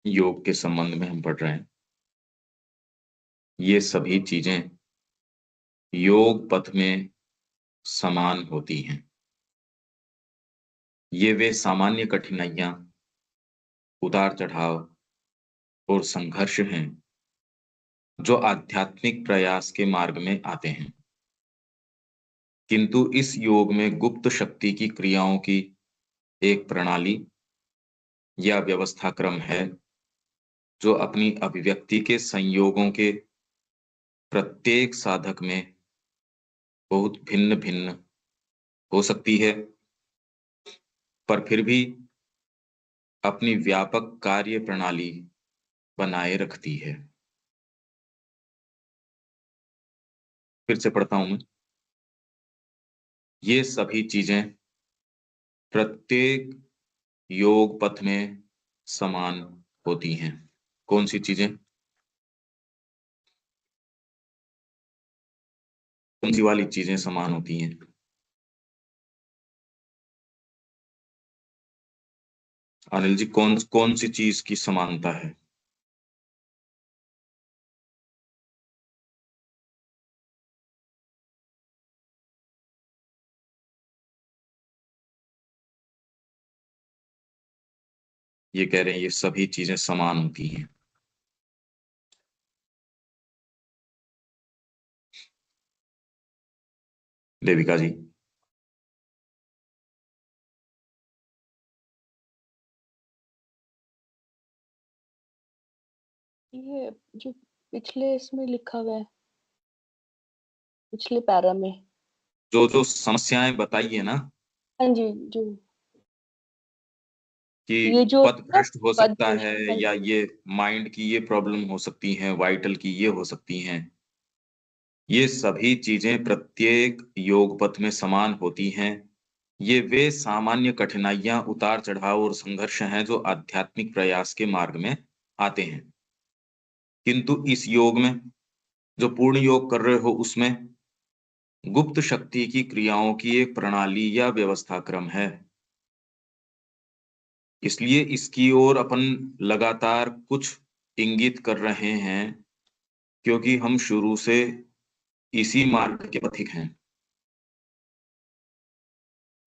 योग के संबंध में हम पढ़ रहे हैं। ये सभी चीजें योग पथ में समान होती हैं। ये वे सामान्य कठिनाइयां, उतार चढ़ाव और संघर्ष हैं जो आध्यात्मिक प्रयास के मार्ग में आते हैं। किंतु इस योग में गुप्त शक्ति की क्रियाओं की एक प्रणाली या व्यवस्था क्रम है जो अपनी अभिव्यक्ति के संयोगों के प्रत्येक साधक में बहुत भिन्न भिन्न हो सकती है, पर फिर भी अपनी व्यापक कार्य प्रणाली बनाए रखती है। फिर से पढ़ता हूं मैं। ये सभी चीजें प्रत्येक योग पथ में समान होती हैं। कौन सी चीजें? कौन सी वाली चीजें समान होती हैं? अनिल जी, कौन कौन सी चीज की समानता है? ये कह रहे हैं ये सभी चीजें समान होती हैं। देविका जी। ये जो पिछले इसमें लिखा हुआ है, पिछले पैरा में जो जो समस्याएं बताई है ना, हाँ जी, जो कि ये जो पथ ना भ्रष्ट हो पद सकता है, भ्रष्ट, हाँ या जी, ये माइंड की ये प्रॉब्लम हो सकती है, वाइटल की ये हो सकती हैं। ये सभी चीजें प्रत्येक योग पथ में समान होती हैं। ये वे सामान्य कठिनाइयां, उतार चढ़ाव और संघर्ष हैं जो आध्यात्मिक प्रयास के मार्ग में आते हैं। किंतु इस योग में, जो पूर्ण योग कर रहे हो, उसमें गुप्त शक्ति की क्रियाओं की एक प्रणाली या व्यवस्था क्रम है। इसलिए इसकी ओर अपन लगातार कुछ इंगित कर रहे हैं, क्योंकि हम शुरू से इसी मार्ग के पथिक हैं।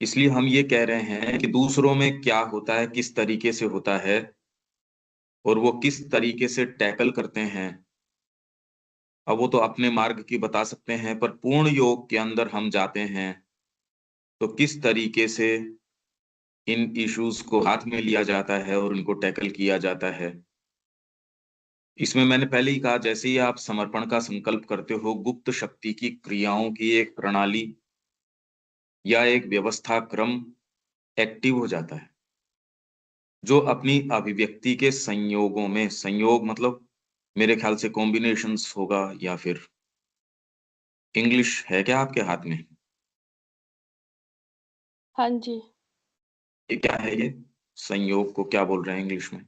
इसलिए हम ये कह रहे हैं कि दूसरों में क्या होता है, किस तरीके से होता है, और वो किस तरीके से टैकल करते हैं, अब वो तो अपने मार्ग की बता सकते हैं, पर पूर्ण योग के अंदर हम जाते हैं तो किस तरीके से इन इश्यूज को हाथ में लिया जाता है और उनको टैकल किया जाता है। इसमें मैंने पहले ही कहा, जैसे ही आप समर्पण का संकल्प करते हो, गुप्त शक्ति की क्रियाओं की एक प्रणाली या एक व्यवस्था क्रम एक्टिव हो जाता है, जो अपनी अभिव्यक्ति के संयोगों में, संयोग मतलब मेरे ख्याल से कॉम्बिनेशंस होगा, या फिर इंग्लिश है क्या आपके हाथ में? हाँ जी, ये क्या है ये? संयोग को क्या बोल रहे हैं इंग्लिश में?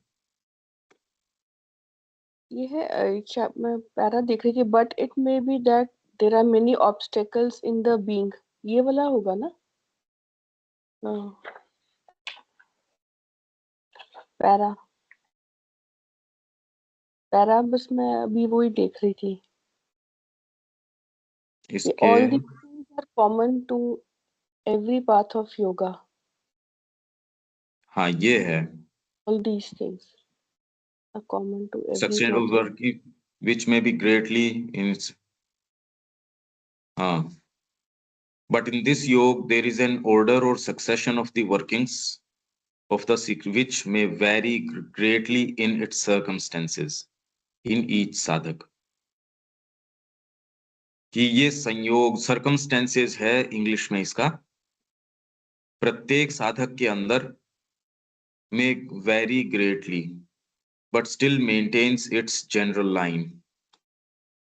ये है मैं पैरा देख रही थी, but it may be that there are many obstacles in the being, ये वाला होगा ना? हाँ, पैरा पैरा बस मैं अभी वही देख रही थी। इसके all these things are common to every path of yoga. हाँ, ये है All these things are common to every success path. Work which में बी ग्रेटली इन, हाँ, but in this yoga there is an order or succession of the workings of the sikh which may vary greatly in its circumstances in each साधक। कि ये संयोग, circumstances है English में इसका, प्रत्येक साधक के अंदर में very greatly but still maintains its general line.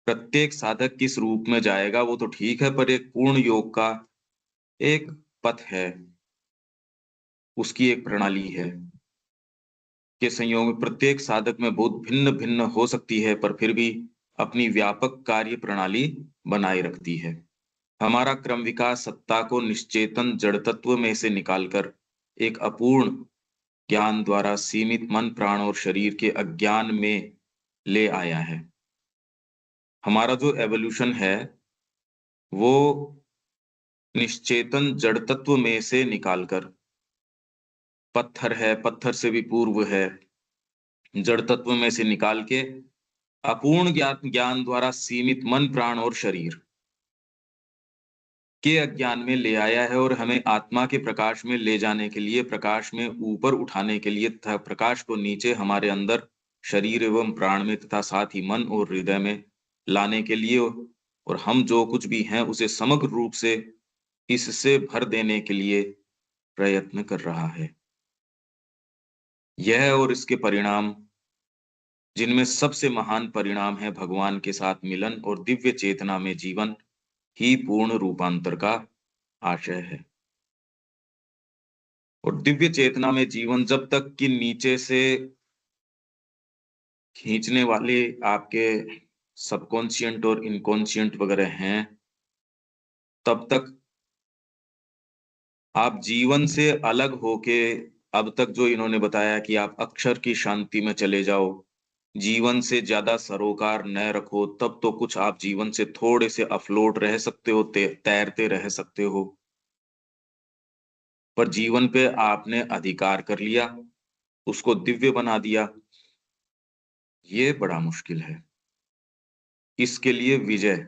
प्रत्येक साधक किस रूप में जाएगा वो तो ठीक है, पर एक पूर्ण योग का एक पथ है, उसकी एक प्रणाली है, के संयोग में प्रत्येक साधक में बहुत भिन्न भिन्न हो सकती है, पर फिर भी अपनी व्यापक कार्य प्रणाली बनाए रखती है। हमारा क्रम विकास सत्ता को निश्चेतन जड़ तत्व में से निकालकर एक अपूर्ण ज्ञान द्वारा सीमित मन, प्राण और शरीर के अज्ञान में ले आया है। हमारा जो एवोल्यूशन है वो निश्चेतन जड़ तत्व में से निकालकर, पत्थर है, पत्थर से भी पूर्व है, जड़ तत्व में से निकाल के अपूर्ण ज्ञान ज्ञान द्वारा सीमित मन, प्राण और शरीर के अज्ञान में ले आया है और हमें आत्मा के प्रकाश में ले जाने के लिए, प्रकाश में ऊपर उठाने के लिए तथा प्रकाश को नीचे हमारे अंदर शरीर एवं प्राण में तथा साथ ही मन और हृदय में लाने के लिए, और हम जो कुछ भी हैं उसे समग्र रूप से इससे भर देने के लिए प्रयत्न कर रहा है। यह और इसके परिणाम, जिनमें सबसे महान परिणाम है भगवान के साथ मिलन और दिव्य चेतना में जीवन, ही पूर्ण रूपांतर का आशय है। और दिव्य चेतना में जीवन जब तक कि नीचे से खींचने वाले आपके सबकॉन्शियंट और इनकॉन्शियंट वगैरह हैं, तब तक आप जीवन से अलग होके, अब तक जो इन्होंने बताया कि आप अक्षर की शांति में चले जाओ, जीवन से ज्यादा सरोकार न रखो, तब तो कुछ आप जीवन से थोड़े से अफलोट रह सकते हो, तैरते रह सकते हो। पर जीवन पे आपने अधिकार कर लिया, उसको दिव्य बना दिया, ये बड़ा मुश्किल है। इसके लिए विजय,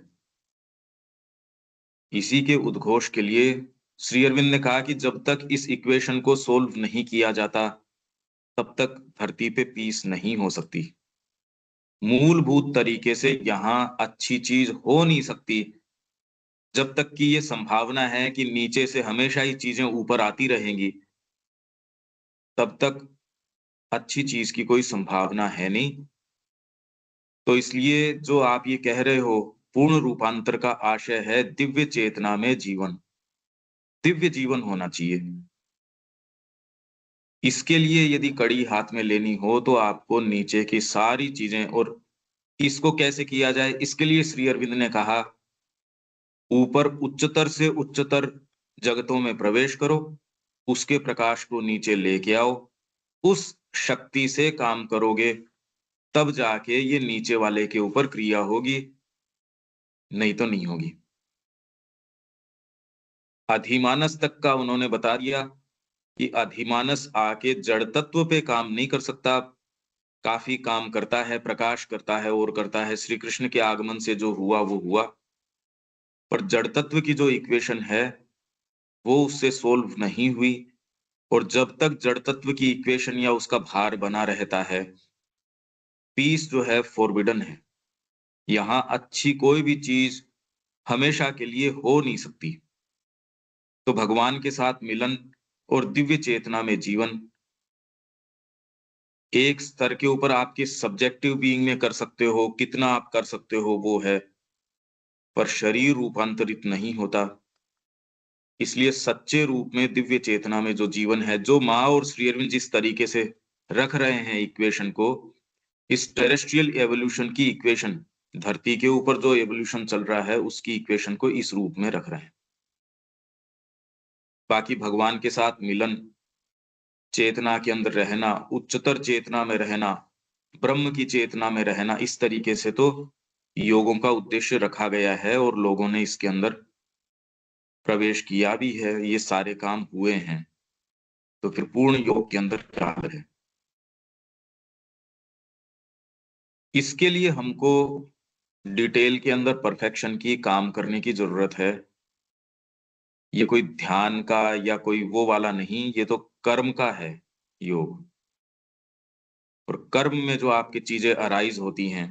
इसी के उद्घोष के लिए श्री अरविंद ने कहा कि जब तक इस इक्वेशन को सोल्व नहीं किया जाता, तब तक धरती पे पीस नहीं हो सकती। मूलभूत तरीके से यहाँ अच्छी चीज हो नहीं सकती जब तक कि ये संभावना है कि नीचे से हमेशा ही चीजें ऊपर आती रहेंगी, तब तक अच्छी चीज की कोई संभावना है नहीं। तो इसलिए जो आप ये कह रहे हो, पूर्ण रूपांतर का आशय है दिव्य चेतना में जीवन, दिव्य जीवन होना चाहिए। इसके लिए यदि कड़ी हाथ में लेनी हो तो आपको नीचे की सारी चीजें, और इसको कैसे किया जाए, इसके लिए श्री अरविंद ने कहा ऊपर उच्चतर से उच्चतर जगतों में प्रवेश करो, उसके प्रकाश को नीचे लेके आओ, उस शक्ति से काम करोगे, तब जाके ये नीचे वाले के ऊपर क्रिया होगी, नहीं तो नहीं होगी। अधिमानस तक का उन्होंने बता दिया कि अधिमानस आके जड़ तत्व पे काम नहीं कर सकता, काफी काम करता है, प्रकाश करता है और करता है। श्री कृष्ण के आगमन से जो हुआ वो हुआ, पर जड़ तत्व की जो इक्वेशन है वो उससे सोल्व नहीं हुई। और जब तक जड़ तत्व की इक्वेशन या उसका भार बना रहता है, पीस जो है फॉरबिडन है। यहाँ अच्छी कोई भी चीज हमेशा के लिए हो नहीं सकती। तो भगवान के साथ मिलन और दिव्य चेतना में जीवन एक स्तर के ऊपर आपके सब्जेक्टिव बीइंग में कर सकते हो, कितना आप कर सकते हो वो है, पर शरीर रूपांतरित नहीं होता। इसलिए सच्चे रूप में दिव्य चेतना में जो जीवन है, जो माँ और श्री अरविंद जिस तरीके से रख रहे हैं इक्वेशन को, इस टेरेस्ट्रियल एवोल्यूशन की इक्वेशन, धरती के ऊपर जो एवोल्यूशन चल रहा है उसकी इक्वेशन को इस रूप में रख रहे हैं। बाकी भगवान के साथ मिलन, चेतना के अंदर रहना, उच्चतर चेतना में रहना, ब्रह्म की चेतना में रहना, इस तरीके से तो योगों का उद्देश्य रखा गया है और लोगों ने इसके अंदर प्रवेश किया भी है, ये सारे काम हुए हैं। तो फिर पूर्ण योग के अंदर क्या है? इसके लिए हमको डिटेल के अंदर परफेक्शन की काम करने की जरूरत है। ये कोई ध्यान का या कोई वो वाला नहीं, ये तो कर्म का है योग। और कर्म में जो आपकी चीजें अराइज होती हैं,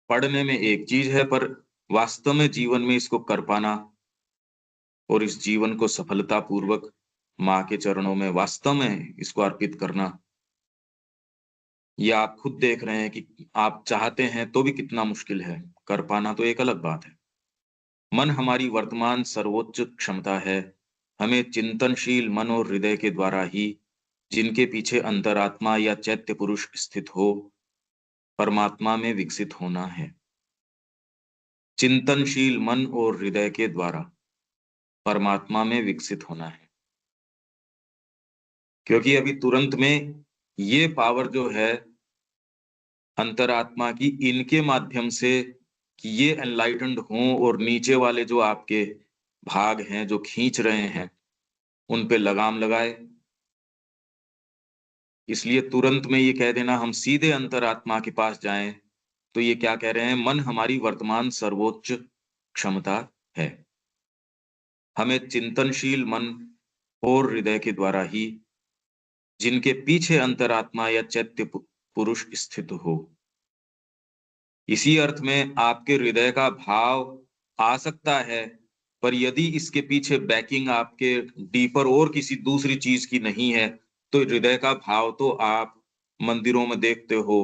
पढ़ने में एक चीज है, पर वास्तव में जीवन में इसको कर पाना और इस जीवन को सफलता पूर्वक माँ के चरणों में वास्तव में इसको अर्पित करना, ये आप खुद देख रहे हैं कि आप चाहते हैं तो भी कितना मुश्किल है, कर पाना तो एक अलग बात है। मन हमारी वर्तमान सर्वोच्च क्षमता है। हमें चिंतनशील मन और हृदय के द्वारा ही, जिनके पीछे अंतरात्मा या चैत्य पुरुष स्थित हो, परमात्मा में विकसित होना है। चिंतनशील मन और हृदय के द्वारा परमात्मा में विकसित होना है। क्योंकि अभी तुरंत में ये पावर जो है अंतरात्मा की, इनके माध्यम से कि ये एनलाइटेंड हों और नीचे वाले जो आपके भाग हैं जो खींच रहे हैं उन पे लगाम लगाए। इसलिए तुरंत में ये कह देना हम सीधे अंतरात्मा के पास जाएं, तो ये क्या कह रहे हैं, मन हमारी वर्तमान सर्वोच्च क्षमता है। हमें चिंतनशील मन और हृदय के द्वारा ही, जिनके पीछे अंतरात्मा या चैत्य पुरुष स्थित हो। इसी अर्थ में आपके हृदय का भाव आ सकता है, पर यदि इसके पीछे बैकिंग आपके डीपर और किसी दूसरी चीज की नहीं है, तो हृदय का भाव तो आप मंदिरों में देखते हो,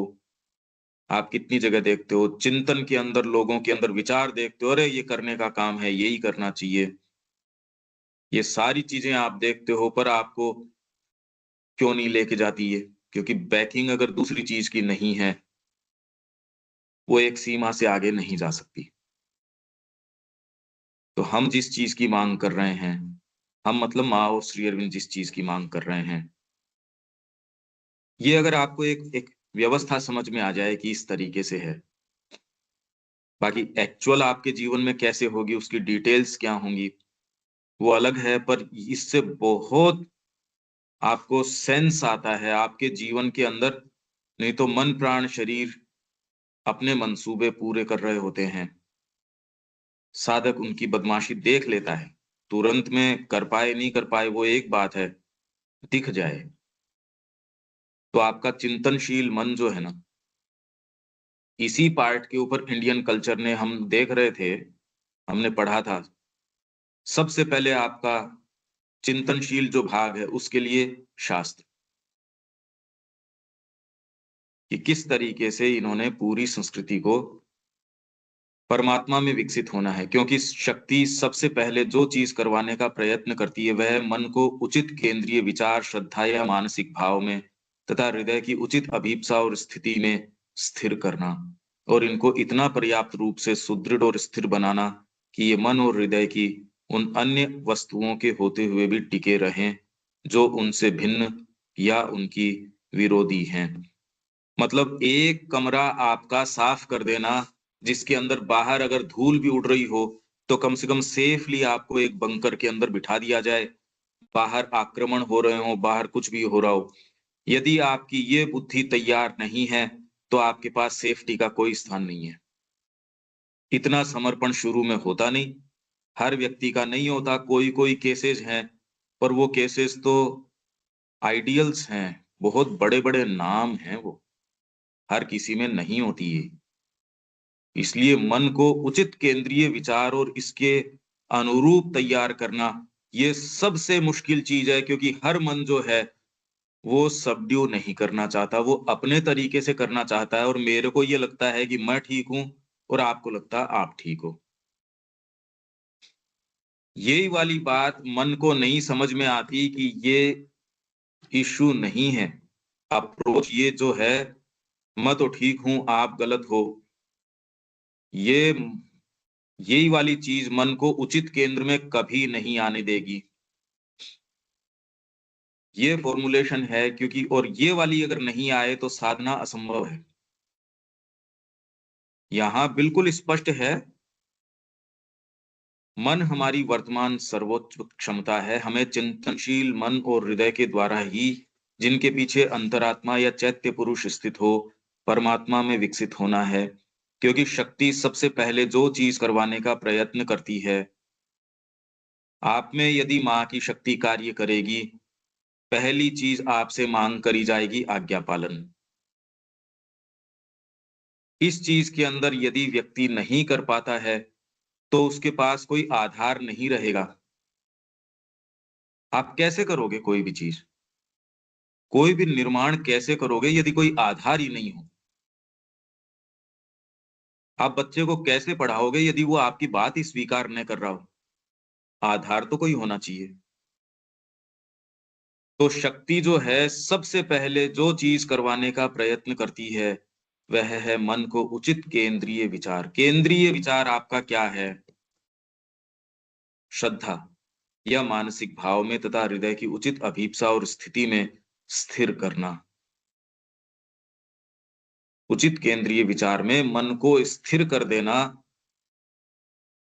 आप कितनी जगह देखते हो, चिंतन के अंदर लोगों के अंदर विचार देखते हो, अरे ये करने का काम है, यही करना चाहिए। ये सारी चीजें आप देखते हो, पर आपको क्यों नहीं लेके जाती है? क्योंकि बैकिंग अगर दूसरी चीज की नहीं है, वो एक सीमा से आगे नहीं जा सकती। तो हम जिस चीज की मांग कर रहे हैं, हम मतलब माँ और श्री अरविंद जिस चीज की मांग कर रहे हैं, ये अगर आपको एक एक व्यवस्था समझ में आ जाए कि इस तरीके से है, बाकी एक्चुअल आपके जीवन में कैसे होगी, उसकी डिटेल्स क्या होंगी, वो अलग है, पर इससे बहुत आपको सेंस आता है आपके जीवन के अंदर। नहीं तो मन प्राण शरीर अपने मंसूबे पूरे कर रहे होते हैं, साधक उनकी बदमाशी देख लेता है, तुरंत में कर पाए नहीं कर पाए वो एक बात है, दिख जाए तो आपका चिंतनशील मन जो है ना, इसी पार्ट के ऊपर इंडियन कल्चर ने, हम देख रहे थे, हमने पढ़ा था, सबसे पहले आपका चिंतनशील जो भाग है उसके लिए शास्त्र, कि किस तरीके से इन्होंने पूरी संस्कृति को परमात्मा में विकसित होना है। क्योंकि शक्ति सबसे पहले जो चीज करवाने का प्रयत्न करती है वह मन को उचित केंद्रीय विचार, श्रद्धा या मानसिक भाव में तथा हृदय की उचित अभीप्सा और स्थिति में स्थिर करना, और इनको इतना पर्याप्त रूप से सुदृढ़ और स्थिर बनाना कि ये मन और हृदय की उन अन्य वस्तुओं के होते हुए भी टिके रहें जो उनसे भिन्न या उनकी विरोधी हैं। मतलब एक कमरा आपका साफ कर देना, जिसके अंदर बाहर अगर धूल भी उड़ रही हो, तो कम से कम सेफली आपको एक बंकर के अंदर बिठा दिया जाए, बाहर आक्रमण हो रहे हो, बाहर कुछ भी हो रहा हो। यदि आपकी ये बुद्धि तैयार नहीं है, तो आपके पास सेफ्टी का कोई स्थान नहीं है। इतना समर्पण शुरू में होता नहीं, हर व्यक्ति का नहीं होता, कोई कोई केसेस हैं, पर वो केसेस तो आइडियल्स हैं, बहुत बड़े बड़े नाम हैं, वो हर किसी में नहीं होती है। इसलिए मन को उचित केंद्रीय विचार और इसके अनुरूप तैयार करना, ये सबसे मुश्किल चीज है, क्योंकि हर मन जो है वो सबड्यू नहीं करना चाहता, वो अपने तरीके से करना चाहता है, और मेरे को ये लगता है कि मैं ठीक हूं और आपको लगता है आप ठीक हो। यही वाली बात मन को नहीं समझ में आती कि ये इश्यू नहीं है, अप्रोच ये जो है, मैं तो ठीक हूं आप गलत हो, ये यही वाली चीज मन को उचित केंद्र में कभी नहीं आने देगी। ये फॉर्मुलेशन है, क्योंकि और ये वाली अगर नहीं आए तो साधना असंभव है। यहां बिल्कुल स्पष्ट है, मन हमारी वर्तमान सर्वोच्च क्षमता है, हमें चिंतनशील मन और हृदय के द्वारा ही, जिनके पीछे अंतरात्मा या चैत्य पुरुष स्थित हो, परमात्मा में विकसित होना है। क्योंकि शक्ति सबसे पहले जो चीज करवाने का प्रयत्न करती है, आप में यदि माँ की शक्ति कार्य करेगी, पहली चीज आपसे मांग करी जाएगी आज्ञा पालन। इस चीज के अंदर यदि व्यक्ति नहीं कर पाता है, तो उसके पास कोई आधार नहीं रहेगा। आप कैसे करोगे कोई भी चीज, कोई भी निर्माण कैसे करोगे यदि कोई आधार ही नहीं हो? आप बच्चे को कैसे पढ़ाओगे यदि वो आपकी बात ही स्वीकार न कर रहा हो? आधार तो कोई होना चाहिए। तो शक्ति जो है सबसे पहले जो चीज करवाने का प्रयत्न करती है, वह है मन को उचित केंद्रीय विचार। केंद्रीय विचार आपका क्या है? श्रद्धा। या मानसिक भाव में तथा हृदय की उचित अभीप्सा और स्थिति में स्थिर करना। उचित केंद्रीय विचार में मन को स्थिर कर देना,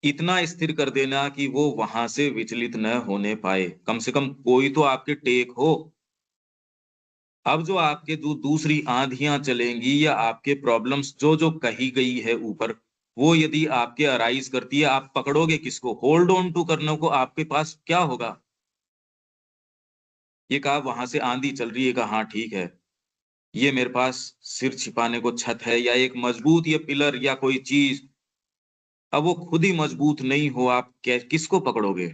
इतना स्थिर कर देना कि वो वहां से विचलित न होने पाए। कम से कम कोई तो आपके टेक हो। अब जो आपके जो दूसरी आंधियां चलेंगी या आपके प्रॉब्लम्स जो जो कही गई है ऊपर, वो यदि आपके अराइज करती है, आप पकड़ोगे किसको? होल्ड ऑन टू करने को आपके पास क्या होगा? ये कहा वहां से आंधी चल रही है, कहा हाँ ठीक है, ये मेरे पास सिर छिपाने को छत है या एक मजबूत ये पिलर या कोई चीज। अब वो खुद ही मजबूत नहीं हो, आप किसको पकड़ोगे?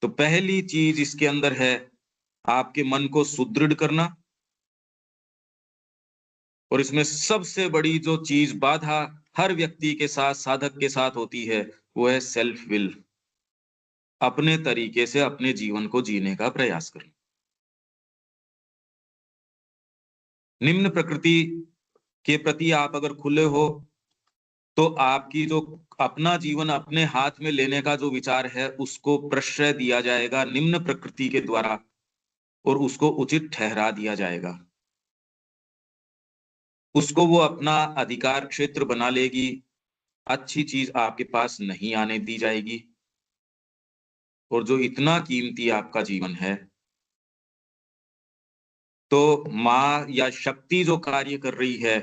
तो पहली चीज इसके अंदर है आपके मन को सुदृढ़ करना। और इसमें सबसे बड़ी जो चीज बाधा हर व्यक्ति के साथ, साधक के साथ होती है, वो है सेल्फ विल। अपने तरीके से अपने जीवन को जीने का प्रयास करें। निम्न प्रकृति के प्रति आप अगर खुले हो, तो आपकी जो अपना जीवन अपने हाथ में लेने का जो विचार है, उसको प्रश्रय दिया जाएगा निम्न प्रकृति के द्वारा और उसको उचित ठहरा दिया जाएगा। उसको वो अपना अधिकार क्षेत्र बना लेगी। अच्छी चीज आपके पास नहीं आने दी जाएगी। और जो इतना कीमती आपका जीवन है, तो माँ या शक्ति जो कार्य कर रही है,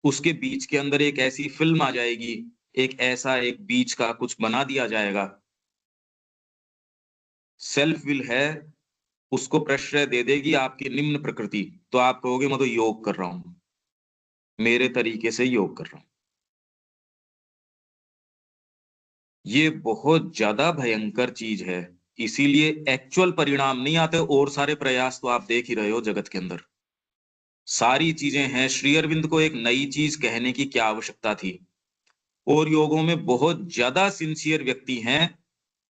उसके बीच के अंदर एक ऐसी फिल्म आ जाएगी, एक ऐसा एक बीच का कुछ बना दिया जाएगा। सेल्फ विल है, उसको प्रश्रय दे देगी आपकी निम्न प्रकृति। तो आप कहोगे मैं तो योग कर रहा हूं, मेरे तरीके से योग कर रहा हूं। ये बहुत ज्यादा भयंकर चीज है। इसीलिए एक्चुअल परिणाम नहीं आते, और सारे प्रयास तो आप देख ही रहे हो जगत के अंदर। सारी चीजें हैं। श्री अरविंद को एक नई चीज कहने की क्या आवश्यकता थी? और योगों में बहुत ज्यादा सिंसियर व्यक्ति हैं,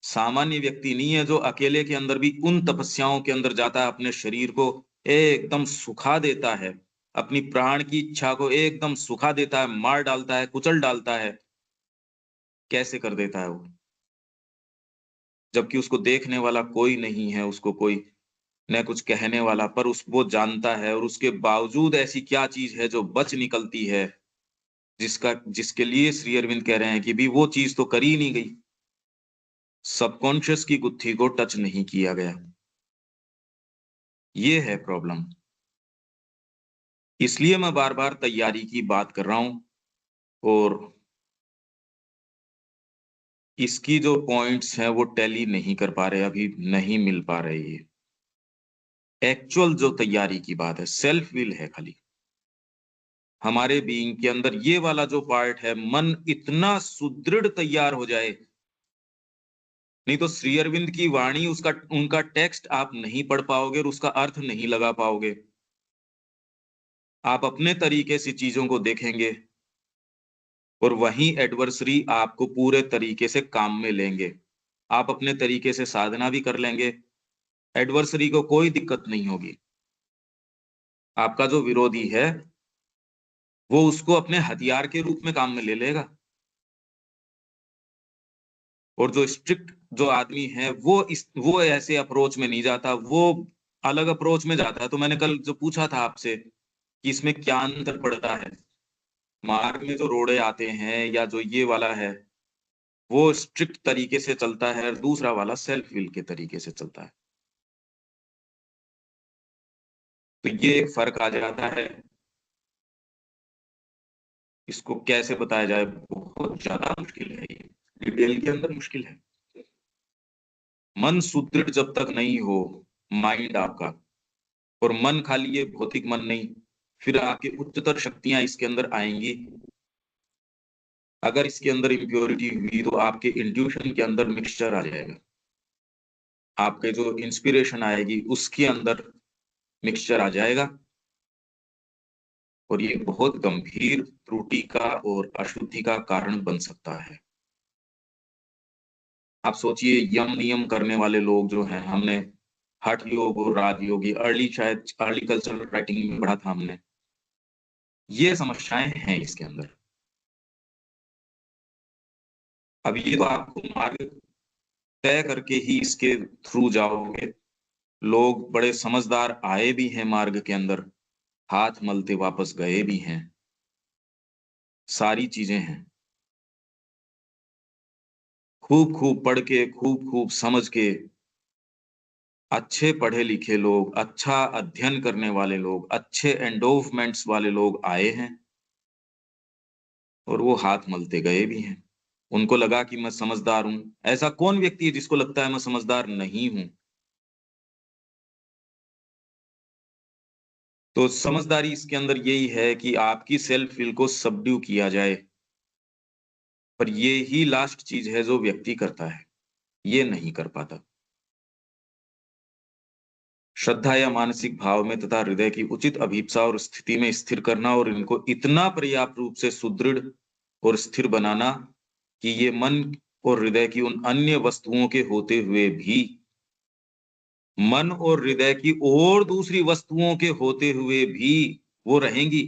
सामान्य व्यक्ति नहीं है, जो अकेले के अंदर भी उन तपस्याओं के अंदर जाता है, अपने शरीर को एकदम सुखा देता है, अपनी प्राण की इच्छा को एकदम सुखा देता है, मार डालता है, कुचल डालता है। कैसे कर देता है वो? जबकि उसको देखने वाला कोई नहीं है, उसको कोई न कुछ कहने वाला, पर उस वो जानता है। और उसके बावजूद ऐसी क्या चीज है जो बच निकलती है, जिसका जिसके लिए श्री अरविंद कह रहे हैं कि भी वो चीज तो करी नहीं गई, सबकॉन्शियस की गुत्थी को टच नहीं किया गया। ये है प्रॉब्लम। इसलिए मैं बार बार तैयारी की बात कर रहा हूं। और इसकी जो पॉइंट्स हैं वो टैली नहीं कर पा रहे, अभी नहीं मिल पा रहे। ये एक्चुअल जो तैयारी की बात है, सेल्फ विल है खाली हमारे बीइंग के अंदर। ये वाला जो पार्ट है, मन इतना सुदृढ़ तैयार हो जाए। नहीं तो श्री अरविंद की वाणी, उसका उनका टेक्स्ट आप नहीं पढ़ पाओगे और उसका अर्थ नहीं लगा पाओगे। आप अपने तरीके से चीजों को देखेंगे और वहीं एडवर्सरी आपको पूरे तरीके से काम में लेंगे। आप अपने तरीके से साधना भी कर लेंगे, एडवर्सरी को कोई दिक्कत नहीं होगी। आपका जो विरोधी है, वो उसको अपने हथियार के रूप में काम में ले लेगा। और जो स्ट्रिक्ट जो आदमी है, वो ऐसे अप्रोच में नहीं जाता, वो अलग अप्रोच में जाता है। तो मैंने कल जो पूछा था आपसे कि इसमें क्या अंतर पड़ता है, मार्ग में जो रोड़े आते हैं या जो ये वाला है, वो स्ट्रिक्ट तरीके से चलता है, और दूसरा वाला सेल्फ विल के तरीके से चलता है। तो ये एक फर्क आ जाता है। इसको कैसे बताया जाए, बहुत ज्यादा मुश्किल है ये, डिटेल के अंदर मुश्किल है। मन सुदृढ़ जब तक नहीं हो, माइंड आपका, और मन खाली ये भौतिक मन नहीं, फिर आपकी उच्चतर शक्तियां इसके अंदर आएंगी। अगर इसके अंदर इम्प्योरिटी हुई, तो आपके इंट्यूशन के अंदर मिक्सचर आ जाएगा, आपके जो इंस्पिरेशन आएगी उसके अंदर मिक्सचर आ जाएगा। और ये बहुत गंभीर त्रुटि का और अशुद्धि का कारण बन सकता है। आप सोचिए, यम नियम करने वाले लोग जो हैं, हमने हठ योग और राजयोग, ये अर्ली, शायद अर्ली कल्चरल राइटिंग में पढ़ा था हमने, ये समस्याएं हैं इसके अंदर। अब ये तो आपको मार्ग तय करके ही इसके थ्रू जाओगे। लोग बड़े समझदार आए भी हैं मार्ग के अंदर, हाथ मलते वापस गए भी हैं। सारी चीजें हैं। खूब खूब पढ़ के, खूब खूब समझ के, अच्छे पढ़े लिखे लोग, अच्छा अध्ययन करने वाले लोग, अच्छे एंडोवमेंट्स वाले लोग आए हैं और वो हाथ मलते गए भी हैं। उनको लगा कि मैं समझदार हूं। ऐसा कौन व्यक्ति है जिसको लगता है मैं समझदार नहीं हूं? तो समझदारी इसके अंदर यही है कि आपकी सेल्फ विल को सबड्यू किया जाए। पर ये ही लास्ट चीज है जो व्यक्ति करता है, ये नहीं कर पाता। श्रद्धा या मानसिक भाव में तथा हृदय की उचित अभीप्सा और स्थिति में स्थिर करना और इनको इतना पर्याप्त रूप से सुदृढ़ और स्थिर बनाना कि ये मन और हृदय की उन अन्य वस्तुओं के होते हुए भी, मन और हृदय की और दूसरी वस्तुओं के होते हुए भी वो रहेंगी।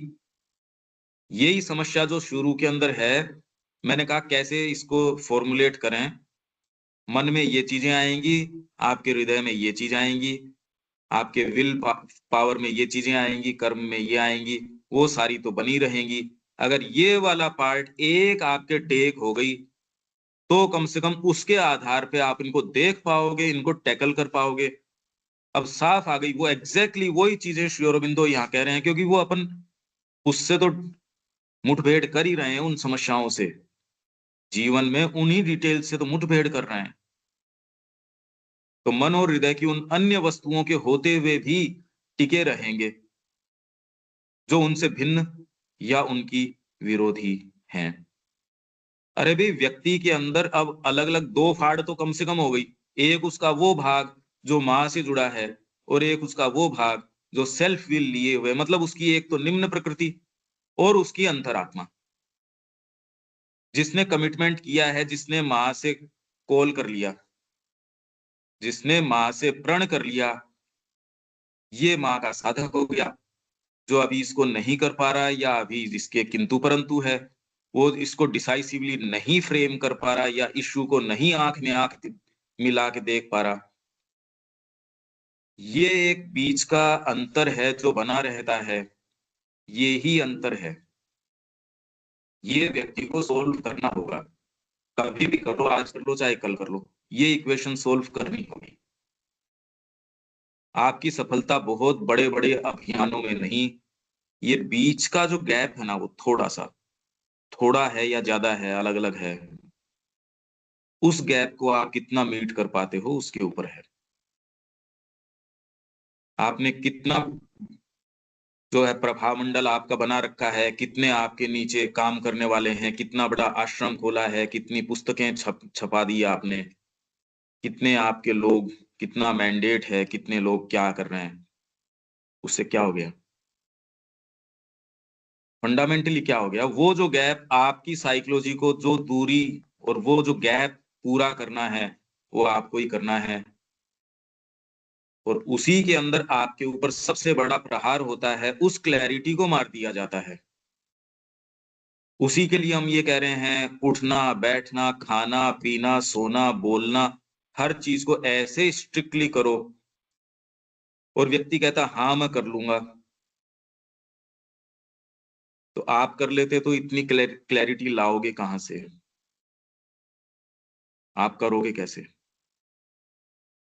यही समस्या जो शुरू के अंदर है, मैंने कहा कैसे इसको फॉर्मुलेट करें। मन में ये चीजें आएंगी, आपके हृदय में ये चीज आएंगी, आपके पावर में ये चीजें आएंगी, कर्म में ये आएंगी, वो सारी तो बनी रहेंगी। अगर ये वाला पार्ट एक आपके टेक हो गई, तो कम से कम उसके आधार पे आप इनको देख पाओगे, इनको टैकल कर पाओगे। अब साफ आ गई वो एग्जैक्टली वही चीजें श्री अरबिंदो यहाँ कह रहे हैं, क्योंकि वो अपन उससे तो मुठभेड़ कर ही रहे हैं उन समस्याओं से। जीवन में उन्हीं डिटेल से तो मुठभेड़ कर रहे हैं। तो मन और हृदय की उन अन्य वस्तुओं के होते हुए भी टिके रहेंगे जो उनसे भिन्न या उनकी विरोधी हैं। अरे भाई, व्यक्ति के अंदर अब अलग अलग दो फाड़ तो कम से कम हो गई। एक उसका वो भाग जो मां से जुड़ा है, और एक उसका वो भाग जो सेल्फ विल लिए हुए, मतलब उसकी एक तो निम्न प्रकृति और उसकी अंतरात्मा, जिसने कमिटमेंट किया है, जिसने मां से कॉल कर लिया, जिसने मां से प्रण कर लिया, ये मां का साधक हो गया। जो अभी इसको नहीं कर पा रहा है या अभी जिसके किंतु परंतु है, वो इसको डिसाइसिवली नहीं फ्रेम कर पा रहा या इश्यू को नहीं आंख में आंख मिला के देख पा रहा, ये एक बीच का अंतर है जो बना रहता है। ये ही अंतर है, ये व्यक्ति को सोल्व करना होगा। कभी भी करो, आज कर लो चाहे कल कर लो, ये इक्वेशन सोल्व करनी होगी। आपकी सफलता बहुत बड़े बड़े अभियानों में नहीं, ये बीच का जो गैप है ना, वो थोड़ा सा, थोड़ा है या ज्यादा है अलग अलग है, उस गैप को आप कितना मीट कर पाते हो उसके ऊपर है। आपने कितना जो है प्रभाव मंडल आपका बना रखा है, कितने आपके नीचे काम करने वाले हैं, कितना बड़ा आश्रम खोला है, कितनी पुस्तकें छपा दी आपने, कितने आपके लोग, कितना मैंडेट है, कितने लोग क्या कर रहे हैं, उससे क्या हो गया? फंडामेंटली क्या हो गया? वो जो गैप आपकी साइकोलॉजी को जो दूरी और वो जो गैप पूरा करना है, वो आपको ही करना है। और उसी के अंदर आपके ऊपर सबसे बड़ा प्रहार होता है, उस क्लैरिटी को मार दिया जाता है। उसी के लिए हम ये कह रहे हैं, उठना बैठना खाना पीना सोना बोलना, हर चीज को ऐसे स्ट्रिक्टली करो। और व्यक्ति कहता हाँ मैं कर लूंगा, तो आप कर लेते तो इतनी क्लैरिटी लाओगे कहां से? आप करोगे कैसे?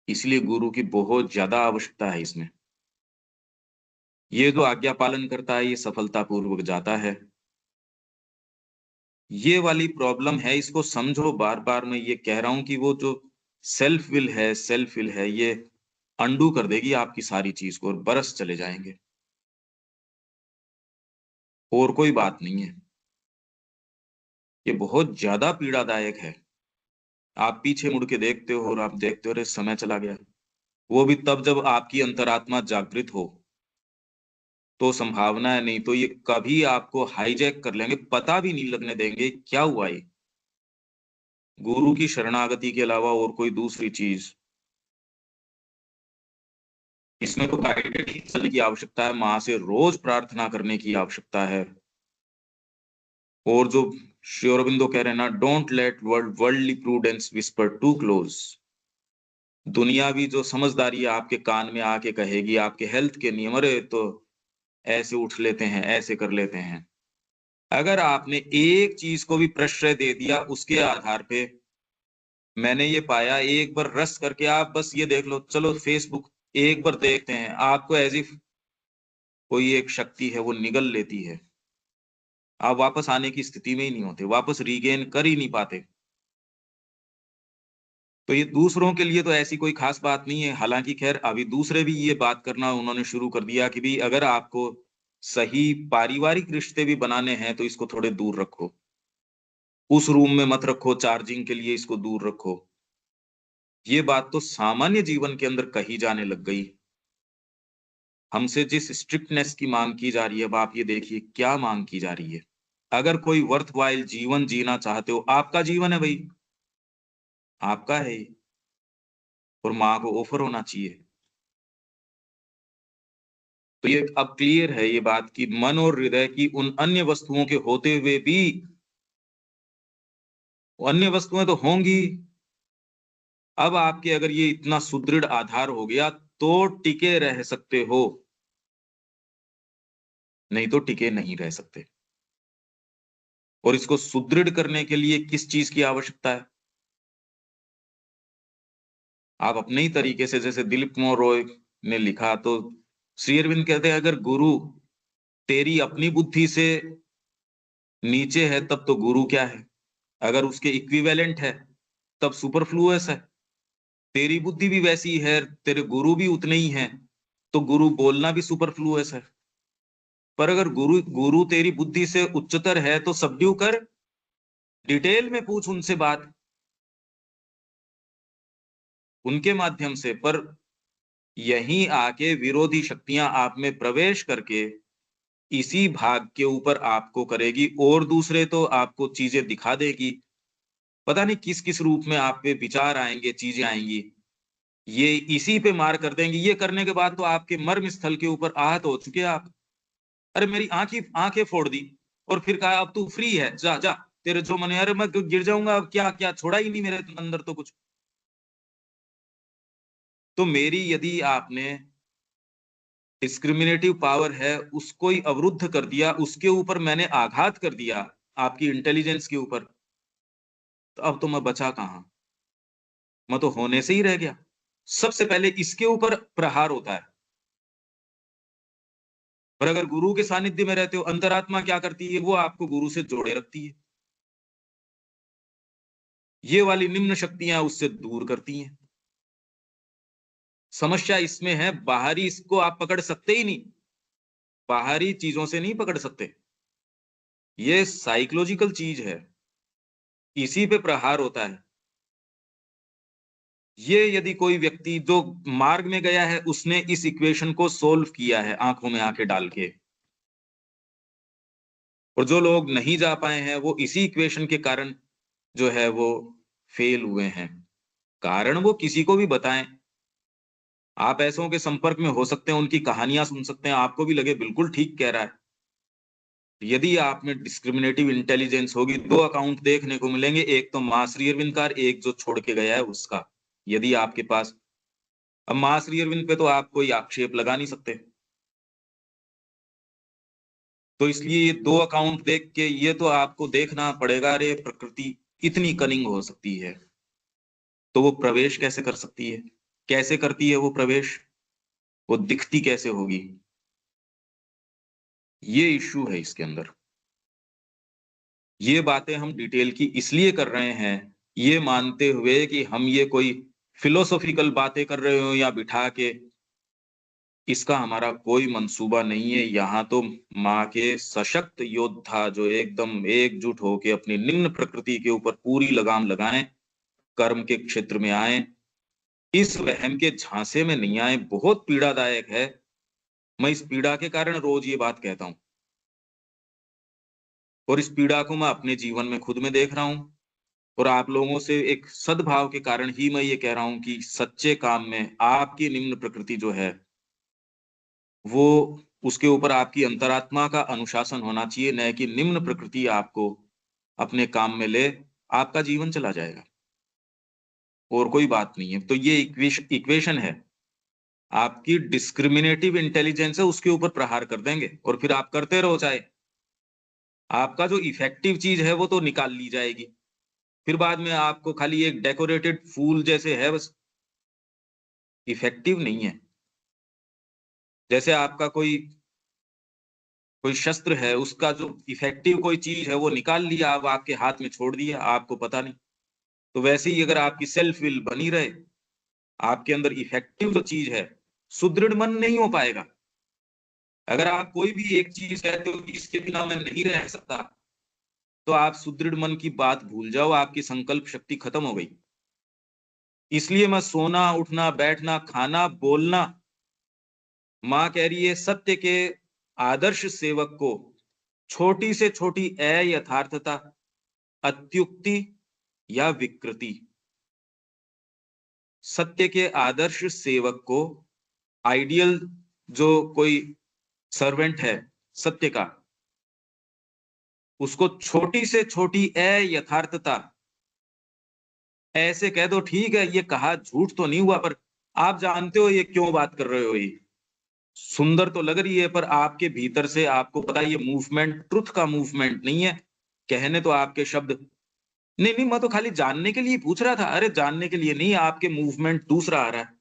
इसलिए गुरु की बहुत ज्यादा आवश्यकता है इसमें। ये जो आज्ञा पालन करता है, ये सफलता पूर्वक जाता है। ये वाली प्रॉब्लम है, इसको समझो। बार बार मैं ये कह रहा हूं कि वो जो सेल्फ विल है, सेल्फ विल है, ये अंडू कर देगी आपकी सारी चीज को और बरस चले जाएंगे। और कोई बात नहीं है। ये बहुत ज्यादा पीड़ादायक है। आप पीछे मुड़ के देखते हो और आप देखते हो अरे समय चला गया। वो भी तब जब आपकी अंतरात्मा जागृत हो, तो संभावना है, नहीं तो ये कभी आपको हाईजैक कर लेंगे, पता भी नहीं लगने देंगे क्या हुआ ये। गुरु की शरणागति के अलावा और कोई दूसरी चीज इसमें तो गाइडेड चलने की आवश्यकता है, मां से रोज प्रार्थना करने की आवश्यकता है। और जो श्री अरबिंदो कह रहे हैं ना, don't let worldly prudence whisper too close, दुनियावी जो समझदारी आपके कान में आके कहेगी, आपके हेल्थ के नियम, अरे तो ऐसे उठ लेते हैं, ऐसे कर लेते हैं। अगर आपने एक चीज को भी प्रश्रय दे दिया उसके आधार पे, मैंने ये पाया, एक बार रस करके आप बस ये देख लो, चलो फेसबुक एक बार देखते हैं, आपको एज इफ कोई एक शक्ति है वो निगल लेती है। आप वापस आने की स्थिति में ही नहीं होते, वापस रीगेन कर ही नहीं पाते। तो ये दूसरों के लिए तो ऐसी कोई खास बात नहीं है। हालांकि खैर अभी दूसरे भी ये बात करना उन्होंने शुरू कर दिया कि भी अगर आपको सही पारिवारिक रिश्ते भी बनाने हैं तो इसको थोड़े दूर रखो, उस रूम में मत रखो, चार्जिंग के लिए इसको दूर रखो। ये बात तो सामान्य जीवन के अंदर कही जाने लग गई। हमसे जिस स्ट्रिक्टनेस की मांग की जा रही है, अब आप ये देखिए क्या मांग की जा रही है। अगर कोई वर्थ वाइल जीवन जीना चाहते हो, आपका जीवन है भाई, आपका है ये, और माँ को ऑफर होना चाहिए। तो ये अब क्लियर है ये बात कि मन और हृदय की उन अन्य वस्तुओं के होते हुए भी, अन्य वस्तुएं तो होंगी। अब आपके अगर ये इतना सुदृढ़ आधार हो गया तो टिके रह सकते हो, नहीं तो टिके नहीं रह सकते। और इसको सुदृढ़ करने के लिए किस चीज की आवश्यकता है? आप अपने ही तरीके से, जैसे दिलीप कुमार रॉय ने लिखा, तो श्री अरविंद कहते हैं अगर गुरु तेरी अपनी बुद्धि से नीचे है तब तो गुरु क्या है, अगर उसके इक्विवेलेंट है तब सुपरफ्लुअस है। तेरी बुद्धि भी वैसी है, तेरे गुरु भी उतने ही हैं, तो गुरु बोलना भी सुपरफ्लुअस है। पर अगर गुरु गुरु तेरी बुद्धि से उच्चतर है तो सबड्यू कर, डिटेल में पूछ उनसे बात, उनके माध्यम से। पर यहीं आके विरोधी शक्तियां आप में प्रवेश करके इसी भाग के ऊपर आपको करेगी, और दूसरे तो आपको चीजें दिखा देगी। पता नहीं किस किस रूप में आप पे विचार आएंगे, चीजें आएंगी, ये इसी पे मार कर देंगे। ये करने के बाद तो आपके मर्म स्थल के ऊपर आहत हो चुके आप। अरे मेरी आंखें आंखें फोड़ दी, और फिर कहा अब तू फ्री है, जा जा, तेरे जो मन है। अरे मैं गिर जाऊंगा, अब क्या क्या छोड़ा ही नहीं मेरे अंदर तो कुछ। तो मेरी यदि आपने डिस्क्रिमिनेटिव पावर है उसको ही अवरुद्ध कर दिया, उसके ऊपर मैंने आघात कर दिया, आपकी इंटेलिजेंस के ऊपर, तो अब तो मैं बचा कहां? मैं तो होने से ही रह गया। सबसे पहले इसके ऊपर प्रहार होता है। पर अगर गुरु के सानिध्य में रहते हो, अंतरात्मा क्या करती है, वो आपको गुरु से जोड़े रखती है, ये वाली निम्न शक्तियां उससे दूर करती हैं। समस्या इसमें है, बाहरी इसको आप पकड़ सकते ही नहीं, बाहरी चीजों से नहीं पकड़ सकते। ये साइकोलॉजिकल चीज है, इसी पे प्रहार होता है। ये यदि कोई व्यक्ति जो मार्ग में गया है उसने इस इक्वेशन को सोल्व किया है आंखों में आंखें डाल के, और जो लोग नहीं जा पाए हैं वो इसी इक्वेशन के कारण जो है वो फेल हुए हैं। कारण वो किसी को भी बताएं, आप ऐसों के संपर्क में हो सकते हैं, उनकी कहानियां सुन सकते हैं, आपको भी लगे बिल्कुल ठीक कह रहा है। यदि आप में डिस्क्रिमिनेटिव इंटेलिजेंस होगी, दो अकाउंट देखने को मिलेंगे, एक तो मां श्री अरविंद का, एक जो छोड़ के गया है उसका, यदि आपके पास। अब मां श्री अरविंद पे तो आप कोई आक्षेप लगा नहीं सकते, तो इसलिए ये दो अकाउंट देख के ये तो आपको देखना पड़ेगा, अरे प्रकृति इतनी कनिंग हो सकती है तो वो प्रवेश कैसे कर सकती है, कैसे करती है वो प्रवेश, वो दिखती कैसे होगी, ये इश्यू है इसके अंदर। ये बातें हम डिटेल की इसलिए कर रहे हैं, ये मानते हुए कि हम ये कोई फिलोसॉफिकल बातें कर रहे हो या बिठा के, इसका हमारा कोई मंसूबा नहीं है। यहाँ तो माँ के सशक्त योद्धा जो एकदम एकजुट होके अपनी निम्न प्रकृति के ऊपर पूरी लगाम लगाएं, कर्म के क्षेत्र में आए, इस वहम के झांसे में नहीं आए। बहुत पीड़ादायक है, मैं इस पीड़ा के कारण रोज ये बात कहता हूँ, और इस पीड़ा को मैं अपने जीवन में खुद में देख रहा हूँ। और आप लोगों से एक सद्भाव के कारण ही मैं ये कह रहा हूं कि सच्चे काम में आपकी निम्न प्रकृति जो है वो, उसके ऊपर आपकी अंतरात्मा का अनुशासन होना चाहिए, न कि निम्न प्रकृति आपको अपने काम में ले, आपका जीवन चला जाएगा। और कोई बात नहीं है। तो ये इक्वेशन है, आपकी डिस्क्रिमिनेटिव इंटेलिजेंस है, उसके ऊपर प्रहार कर देंगे और फिर आप करते रहो। चाहे आपका जो इफेक्टिव चीज है वो तो निकाल ली जाएगी, फिर बाद में आपको खाली एक डेकोरेटेड फूल जैसे है, बस इफेक्टिव नहीं है। जैसे आपका कोई कोई शस्त्र है, उसका जो इफेक्टिव कोई चीज है वो निकाल लिया, अब आपके हाथ में छोड़ दिया, आपको पता नहीं। तो वैसे ही अगर आपकी सेल्फ विल बनी रहे, आपके अंदर इफेक्टिव जो चीज है, सुदृढ़ मन नहीं हो पाएगा। अगर आप कोई भी एक चीज कहते हो कि इसके बिना मैं नहीं रह सकता, तो आप सुदृढ़ मन की बात भूल जाओ, आपकी संकल्प शक्ति खत्म हो गई। इसलिए मैं सोना, उठना, बैठना, खाना, बोलना, माँ कह रही है सत्य के आदर्श सेवक को छोटी से छोटी अयथार्थता, अत्युक्ति या विकृति, सत्य के आदर्श सेवक को, आइडियल जो कोई सर्वेंट है सत्य का, उसको छोटी से छोटी अयथार्थता, ऐसे कह दो ठीक है ये कहा झूठ तो नहीं हुआ, पर आप जानते हो ये क्यों बात कर रहे हो, ये सुंदर तो लग रही है पर आपके भीतर से आपको पता है ये मूवमेंट ट्रुथ का मूवमेंट नहीं है। कहने तो आपके शब्द, नहीं नहीं मैं तो खाली जानने के लिए पूछ रहा था। अरे जानने के लिए नहीं, आपके मूवमेंट दूसरा आ रहा है।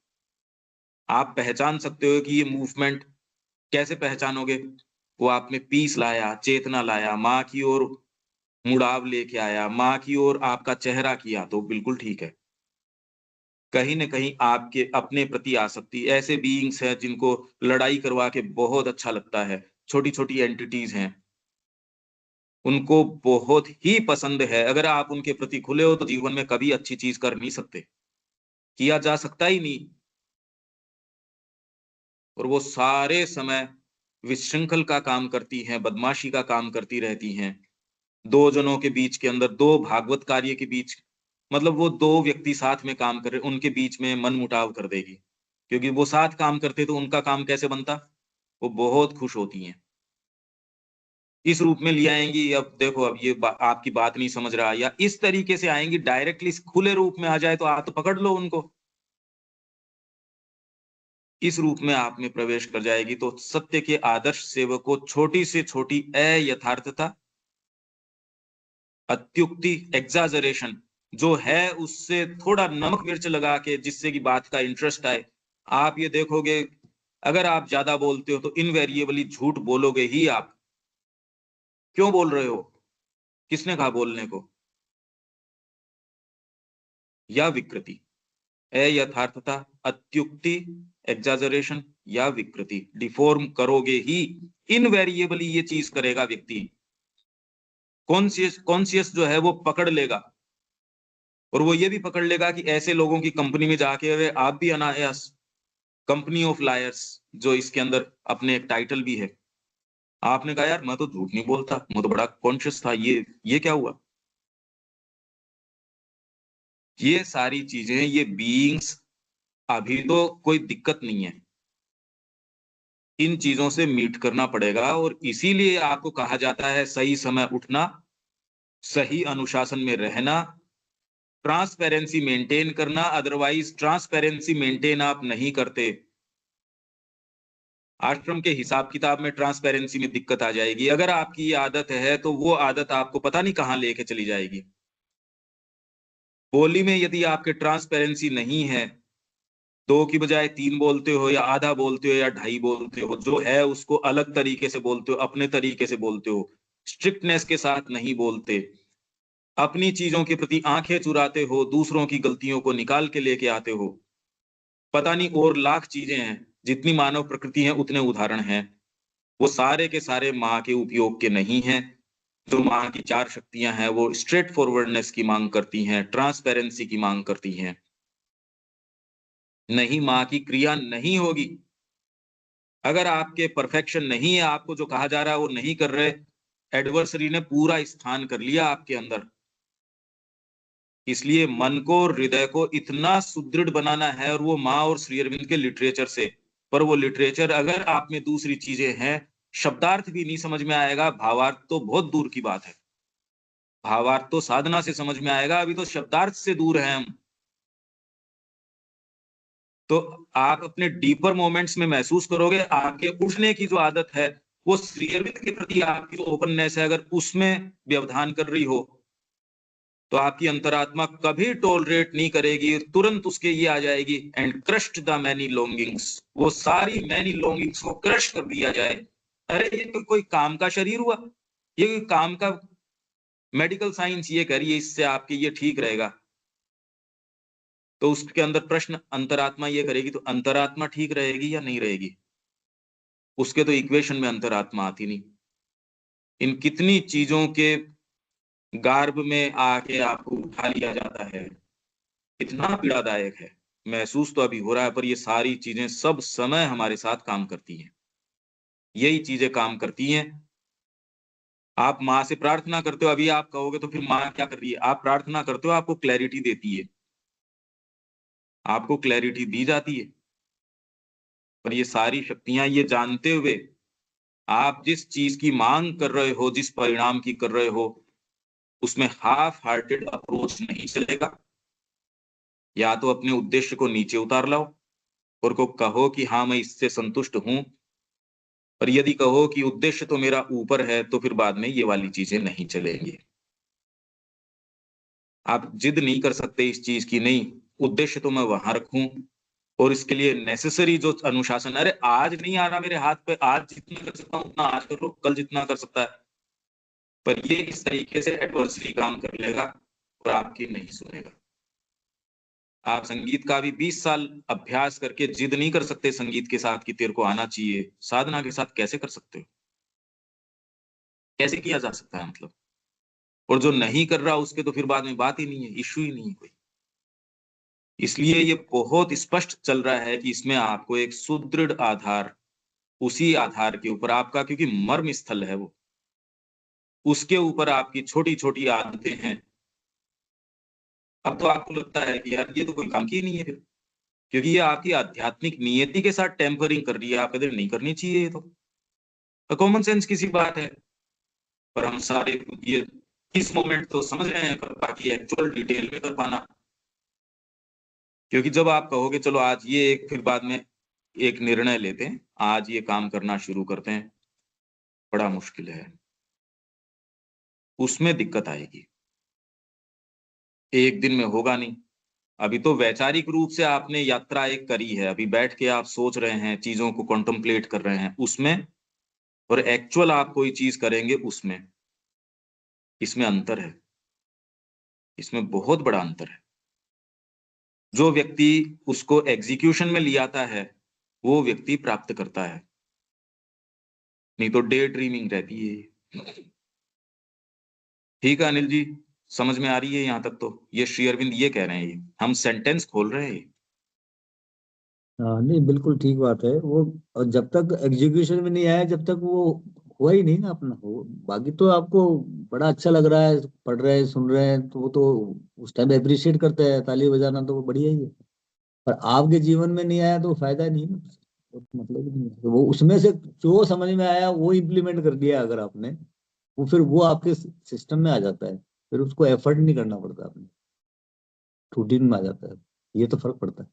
आप पहचान सकते हो कि ये मूवमेंट कैसे पहचानोगे? वो आप में पीस लाया, चेतना लाया, माँ की ओर मुड़ाव लेके आया, माँ की ओर आपका चेहरा किया, तो बिल्कुल ठीक है। कहीं न कहीं आपके अपने प्रति आसक्ति, ऐसे बीइंग्स हैं जिनको लड़ाई करवा के बहुत अच्छा लगता है, छोटी-छोटी एंटिटीज़ हैं, उनको बहुत ही पसंद है। अगर आप उनके प्रति खुले हो तो जीवन में कभी अच्छी चीज़ कर नहीं सकते, किया जा सकता ही नहीं। और वो सारे समय विशृंखल का काम करती हैं, बदमाशी का काम करती रहती हैं। 2 जनों के बीच के अंदर, 2 भागवत कार्य के बीच, मतलब वो 2 व्यक्ति साथ में काम कर रहे, उनके बीच में मनमुटाव कर देगी। क्योंकि वो साथ काम करते तो उनका काम कैसे बनता? वो बहुत खुश होती हैं। इस रूप में ले आएँगी, अब देखो अब ये आपकी बात नहीं समझ रहा, या इस तरीके से आएँगी डायरेक्टली खुले रूप में आ जाए तो आप तो पकड़ लो उनको। इस रूप में आप में प्रवेश कर जाएगी तो सत्य के आदर्श सेवक को छोटी से छोटी अयथार्थता, अत्युक्ति, एग्ज़ैजरेशन जो है उससे थोड़ा नमक मिर्च लगा के जिससे कि बात का इंटरेस्ट आए। आप ये देखोगे, अगर आप ज़्यादा बोलते हो तो इनवेरिएबली झूठ बोलोगे ही आप। क्यों बोल रहे हो? किसने कहा बोलने को? या विकृति, अयथार्थता, अत्युक्ति, एग्ज़ैजरेशन या विकृति, डिफ़ॉर्म करोगे ही, इनवेरिएबली ये चीज़ करेगा व्यक्ति। कॉन्शियस कॉन्शियस जो है वो पकड़ लेगा, और वो ये भी पकड़ लेगा कि ऐसे लोगों की कंपनी में जाके अरे आप भी अनायास, कंपनी ऑफ लायर्स, जो इसके अंदर अपने एक टाइटल भी है। आपने कहा यार मैं तो झूठ नहीं बोलता, मैं तो बड़ा कॉन्शियस था, ये क्या हुआ? ये सारी चीज़ें, ये बीइंग्स, अभी तो कोई दिक्कत नहीं है। इन चीज़ों से मीट करना पड़ेगा, और इसीलिए आपको कहा जाता है सही समय उठना, सही अनुशासन में रहना, ट्रांसपेरेंसी मेंटेन करना, अदरवाइज़ ट्रांसपेरेंसी मेंटेन आप नहीं करते, आश्रम के हिसाब-किताब में ट्रांसपेरेंसी में दिक्कत आ जाएगी। अगर आपकी ये आदत है, तो वो आदत आपको पता नहीं कहाँ लेके चली जाएगी। बोली में यदि आपके ट्रांसपेरेंसी नहीं है, 2 की बजाय 3 बोलते हो या आधा बोलते हो या ढाई बोलते हो, जो है उसको अलग तरीके से बोलते हो, अपने तरीके से बोलते हो, स्ट्रिक्टनेस के साथ नहीं बोलते, अपनी चीज़ों के प्रति आँखें चुराते हो, दूसरों की गलतियों को निकाल के लेके आते हो। पता नहीं और लाख चीज़ें हैं, जितनी मानव प्रकृति है उतने उदाहरण हैं। वो सारे के सारे माँ के उपयोग के नहीं हैं। जो माँ की 4 शक्तियाँ हैं, वो स्ट्रेट फॉरवर्डनेस की माँग करती हैं, ट्रांसपेरेंसी की माँग करती हैं। नहीं, माँ की क्रिया नहीं होगी। अगर आपके परफेक्शन नहीं है, आपको जो कहा जा रहा है वो नहीं कर रहे, एडवर्सरी ने पूरा स्थान कर लिया आपके अंदर। इसलिए मन को, हृदय को इतना सुदृढ़ बनाना है, और वो माँ और श्री अरविंद के लिटरेचर से। पर वो लिटरेचर अगर आप में दूसरी चीज़ें हैं, शब्दार्थ भी नहीं समझ में आएगा, भावार्थ तो बहुत दूर की बात है। भावार्थ तो साधना से समझ में आएगा, अभी तो शब्दार्थ से दूर हैं हम। तो आप अपने डीपर मोमेंट्स में महसूस करोगे आपके उठने की जो आदत है वो श्री अरविंद के प्रति आपकी जो ओपननेस है अगर उसमें व्यवधान कर रही हो तो आपकी अंतरात्मा कभी टॉलरेट नहीं करेगी, तुरंत उसके ये आ जाएगी and crushed the many longings, वो सारी मैनी लॉन्गिंग्स को क्रश कर दिया जाए। अरे ये तो कोई काम का शरीर हुआ, ये कोई काम का, मेडिकल साइंस ये कह रही है इससे आपके ये ठीक रहेगा, तो उसके अंदर प्रश्न अंतरात्मा ये करेगी तो अंतरात्मा ठीक रहेगी या नहीं रहेगी? उसके तो इक्वेशन में अंतरात्मा आती नहीं। इन कितनी चीजों के गार्भ में आके आपको उठा लिया जाता है, इतना पीड़ादायक है। महसूस तो अभी हो रहा है पर ये सारी चीजें सब समय हमारे साथ काम करती हैं, यही चीजें काम करती हैं। आप माँ से प्रार्थना करते हो, अभी आप कहोगे तो फिर माँ क्या कर रही है? आप प्रार्थना करते हो, आपको क्लैरिटी देती है, आपको क्लैरिटी दी जाती है, पर ये सारी शक्तियां ये जानते हुए आप जिस चीज की मांग कर रहे हो, जिस परिणाम की कर रहे हो, उसमें हाफ हार्टेड अप्रोच नहीं चलेगा। या तो अपने उद्देश्य को नीचे उतार लाओ और को कहो कि हाँ मैं इससे संतुष्ट हूं, पर यदि कहो कि उद्देश्य तो मेरा ऊपर है तो फिर बाद में ये वाली चीजें नहीं चलेंगी। आप जिद नहीं कर सकते इस चीज की, नहीं उद्देश्य तो मैं वहां रखूं और इसके लिए नेसेसरी जो अनुशासन, अरे आज नहीं आ रहा मेरे हाथ पे, आज जितना कर सकता हूं उतना आज कर लो, कल जितना कर सकता है, पर ये इस तरीके से एडवर्सली काम कर लेगा और आपकी नहीं सुनेगा। आप संगीत का भी 20 साल अभ्यास करके जिद नहीं कर सकते संगीत के साथ कि तेरे को आना चाहिए, साधना के साथ कैसे कर सकते हो? कैसे किया जा सकता है मतलब? और जो नहीं कर रहा उसके तो फिर बाद में बात ही नहीं है, इश्यू ही नहीं है कोई। इसलिए ये बहुत स्पष्ट चल रहा है कि इसमें आपको एक सुदृढ़ आधार, उसी आधार के ऊपर आपका, क्योंकि मर्म स्थल है वो, उसके ऊपर आपकी छोटी छोटी आदतें हैं। अब तो आपको लगता है कि यार ये तो कोई काम की नहीं है फिर, क्योंकि ये आपकी आध्यात्मिक नियति के साथ टेम्परिंग कर रही है, आप कहते नहीं करनी चाहिए ये तो कॉमन सेंस की सी बात है। पर हम सारे ये इस मोमेंट तो समझ रहे हैं, पर बाकी एक्चुअल डिटेल में कर पाना, क्योंकि जब आप कहोगे चलो आज ये एक, फिर बाद में एक निर्णय लेते हैं आज ये काम करना शुरू करते हैं, बड़ा मुश्किल है, उसमें दिक्कत आएगी, एक दिन में होगा नहीं। अभी तो वैचारिक रूप से आपने यात्रा एक करी है, अभी बैठ के आप सोच रहे हैं, चीजों को कॉन्टम्पलेट कर रहे हैं उसमें, और एक्चुअल आप कोई चीज करेंगे उसमें, इसमें अंतर है, इसमें बहुत बड़ा अंतर है। जो व्यक्ति उसको एग्जीक्यूशन में ले आता है वो व्यक्ति प्राप्त करता है, नहीं तो डे ड्रीमिंग रहती है। ठीक है अनिल जी, समझ में आ रही है यहाँ तक? तो ये श्री अरविंद ये कह रहे हैं, ये हम सेंटेंस खोल रहे हैं। हाँ नहीं बिल्कुल ठीक बात है वो। और जब तक एग्जीक्यूशन में नहीं आया जब तक वो हुआ ही नहीं ना अपना वो। बाकी तो आपको बड़ा अच्छा लग रहा है, पढ़ रहे हैं सुन रहे हैं तो वो तो उस टाइम अप्रिशिएट करते हैं, ताली बजाना तो वो बढ़िया ही है। पर आपके जीवन में नहीं आया तो फायदा नहीं है ना, वो तो मतलब ही नहीं है। तो वो उसमें से जो समझ में आया वो इम्प्लीमेंट कर दिया अगर आपने, वो फिर वो आपके सिस्टम में आ जाता है, फिर उसको एफर्ट नहीं करना पड़ता, आपने रूटीन में आ जाता है। ये तो फर्क पड़ता है।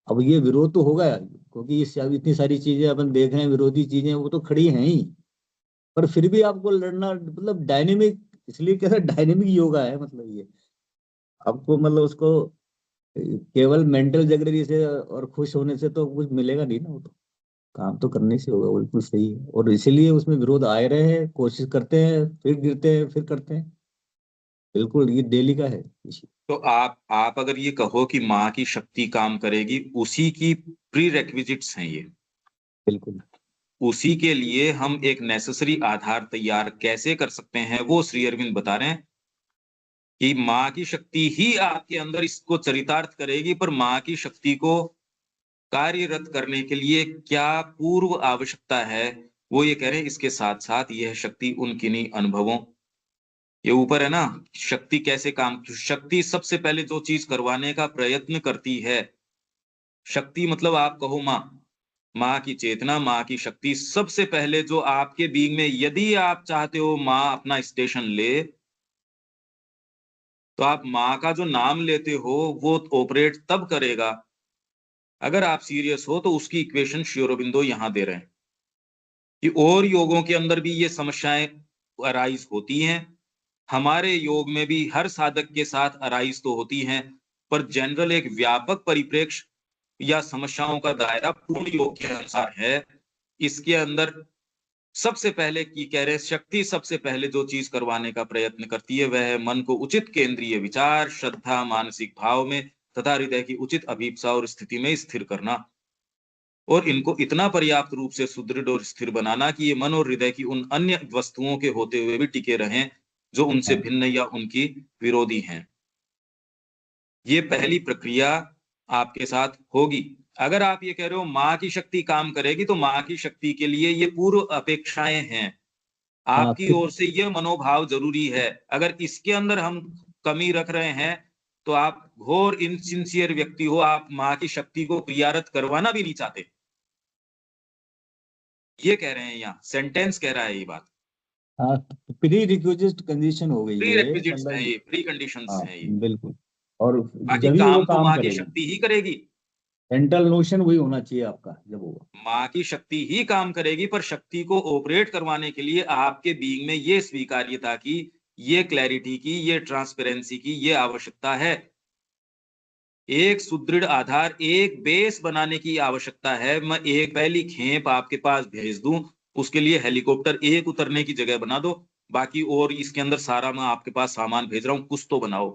अब ये विरोध तो होगा यार, क्योंकि इस अब इतनी सारी चीजें अपन देख रहे हैं, विरोधी चीजें वो तो खड़ी हैं ही। पर फिर भी आपको लड़ना मतलब डायनेमिक, इसलिए कहते हैं डायनेमिक योगा है मतलब ये। आपको मतलब उसको केवल मेंटल जगरी से और खुश होने से तो कुछ मिलेगा नहीं ना, वो तो काम तो करने से होगा, बिल्कुल सही है। और इसीलिए उसमें विरोध आए रहे हैं, कोशिश करते हैं फिर गिरते हैं फिर करते हैं, बिल्कुल ये डेली का है इशू। तो आप अगर ये कहो कि माँ की शक्ति काम करेगी, उसी की प्री रेक्विजिट्स हैं ये, बिल्कुल उसी के लिए हम एक नेसेसरी आधार तैयार कैसे कर सकते हैं वो श्री अरविंद बता रहे हैं कि माँ की शक्ति ही आपके अंदर इसको चरितार्थ करेगी, पर माँ की शक्ति को कार्यरत करने के लिए क्या पूर्व आवश्यकता है वो ये कह रहे हैं। इसके साथ साथ यह शक्ति उन किन्हीं अनुभवों, ये ऊपर है ना, शक्ति कैसे काम, शक्ति सबसे पहले जो चीज करवाने का प्रयत्न करती है, शक्ति मतलब आप कहो माँ, माँ की चेतना, माँ की शक्ति सबसे पहले जो आपके बीइंग में, यदि आप चाहते हो माँ अपना स्टेशन ले, तो आप माँ का जो नाम लेते हो वो ऑपरेट तब करेगा अगर आप सीरियस हो तो उसकी इक्वेशन श्री अरबिंदो यहाँ दे रहे हैं कि और योगों के अंदर भी ये समस्याएं अराइज होती हैं, हमारे योग में भी हर साधक के साथ अराइज तो होती हैं, पर जनरल एक व्यापक परिप्रेक्ष्य या समस्याओं का दायरा पूर्ण योग के अनुसार है। इसके अंदर सबसे पहले की कह रहे शक्ति सबसे पहले जो चीज करवाने का प्रयत्न करती है वह है मन को उचित केंद्रीय विचार, श्रद्धा, मानसिक भाव में तथा हृदय की उचित अभीप्सा और स्थिति में स्थिर करना, और इनको इतना पर्याप्त रूप से सुदृढ़ और स्थिर बनाना कि ये मन और हृदय की उन अन्य वस्तुओं के होते हुए भी टिके रहें जो उनसे हाँ भिन्न या उनकी विरोधी हैं। ये पहली प्रक्रिया आपके साथ होगी। अगर आप ये कह रहे हो माँ की शक्ति काम करेगी, तो माँ की शक्ति के लिए ये पूर्व अपेक्षाएं हैं, हाँ आपकी ओर से ये मनोभाव जरूरी है। अगर इसके अंदर हम कमी रख रहे हैं तो आप घोर इनसिंसियर व्यक्ति हो, आप माँ की शक्ति को क्रियारत करवाना भी नहीं चाहते। ये कह रहे हैं, यहाँ सेंटेंस कह रहा है ये बात। हाँ, प्री रिक्विजिट कंडीशन हो गई प्री है रेक्विजिट्स हैं मतलब। ये, प्री कंडीशंस हाँ हैं ये। बिल्कुल। और बाकी जब ही वो काम तो काम माँ की करेगी, शक्ति ही करेगी। मेंटल नोशन वही होना चाहिए आपका जब होगा। माँ की शक्ति ही काम करेगी, पर शक्ति को ऑपरेट करवाने के लिए आपके बीइंग में ये स्वीकार्यता की, ये क्लैरिटी की, ये ट्रांसपेरेंसी की ये आवश्यकता है। एक सुदृढ़ आधार, एक बेस बनाने की आवश्यकता है। मैं एक पहली खेप आपके पास भेज दूं, उसके लिए हेलीकॉप्टर एक उतरने की जगह बना दो, बाकी और इसके अंदर सारा मैं आपके पास सामान भेज रहा हूं, कुछ तो बनाओ।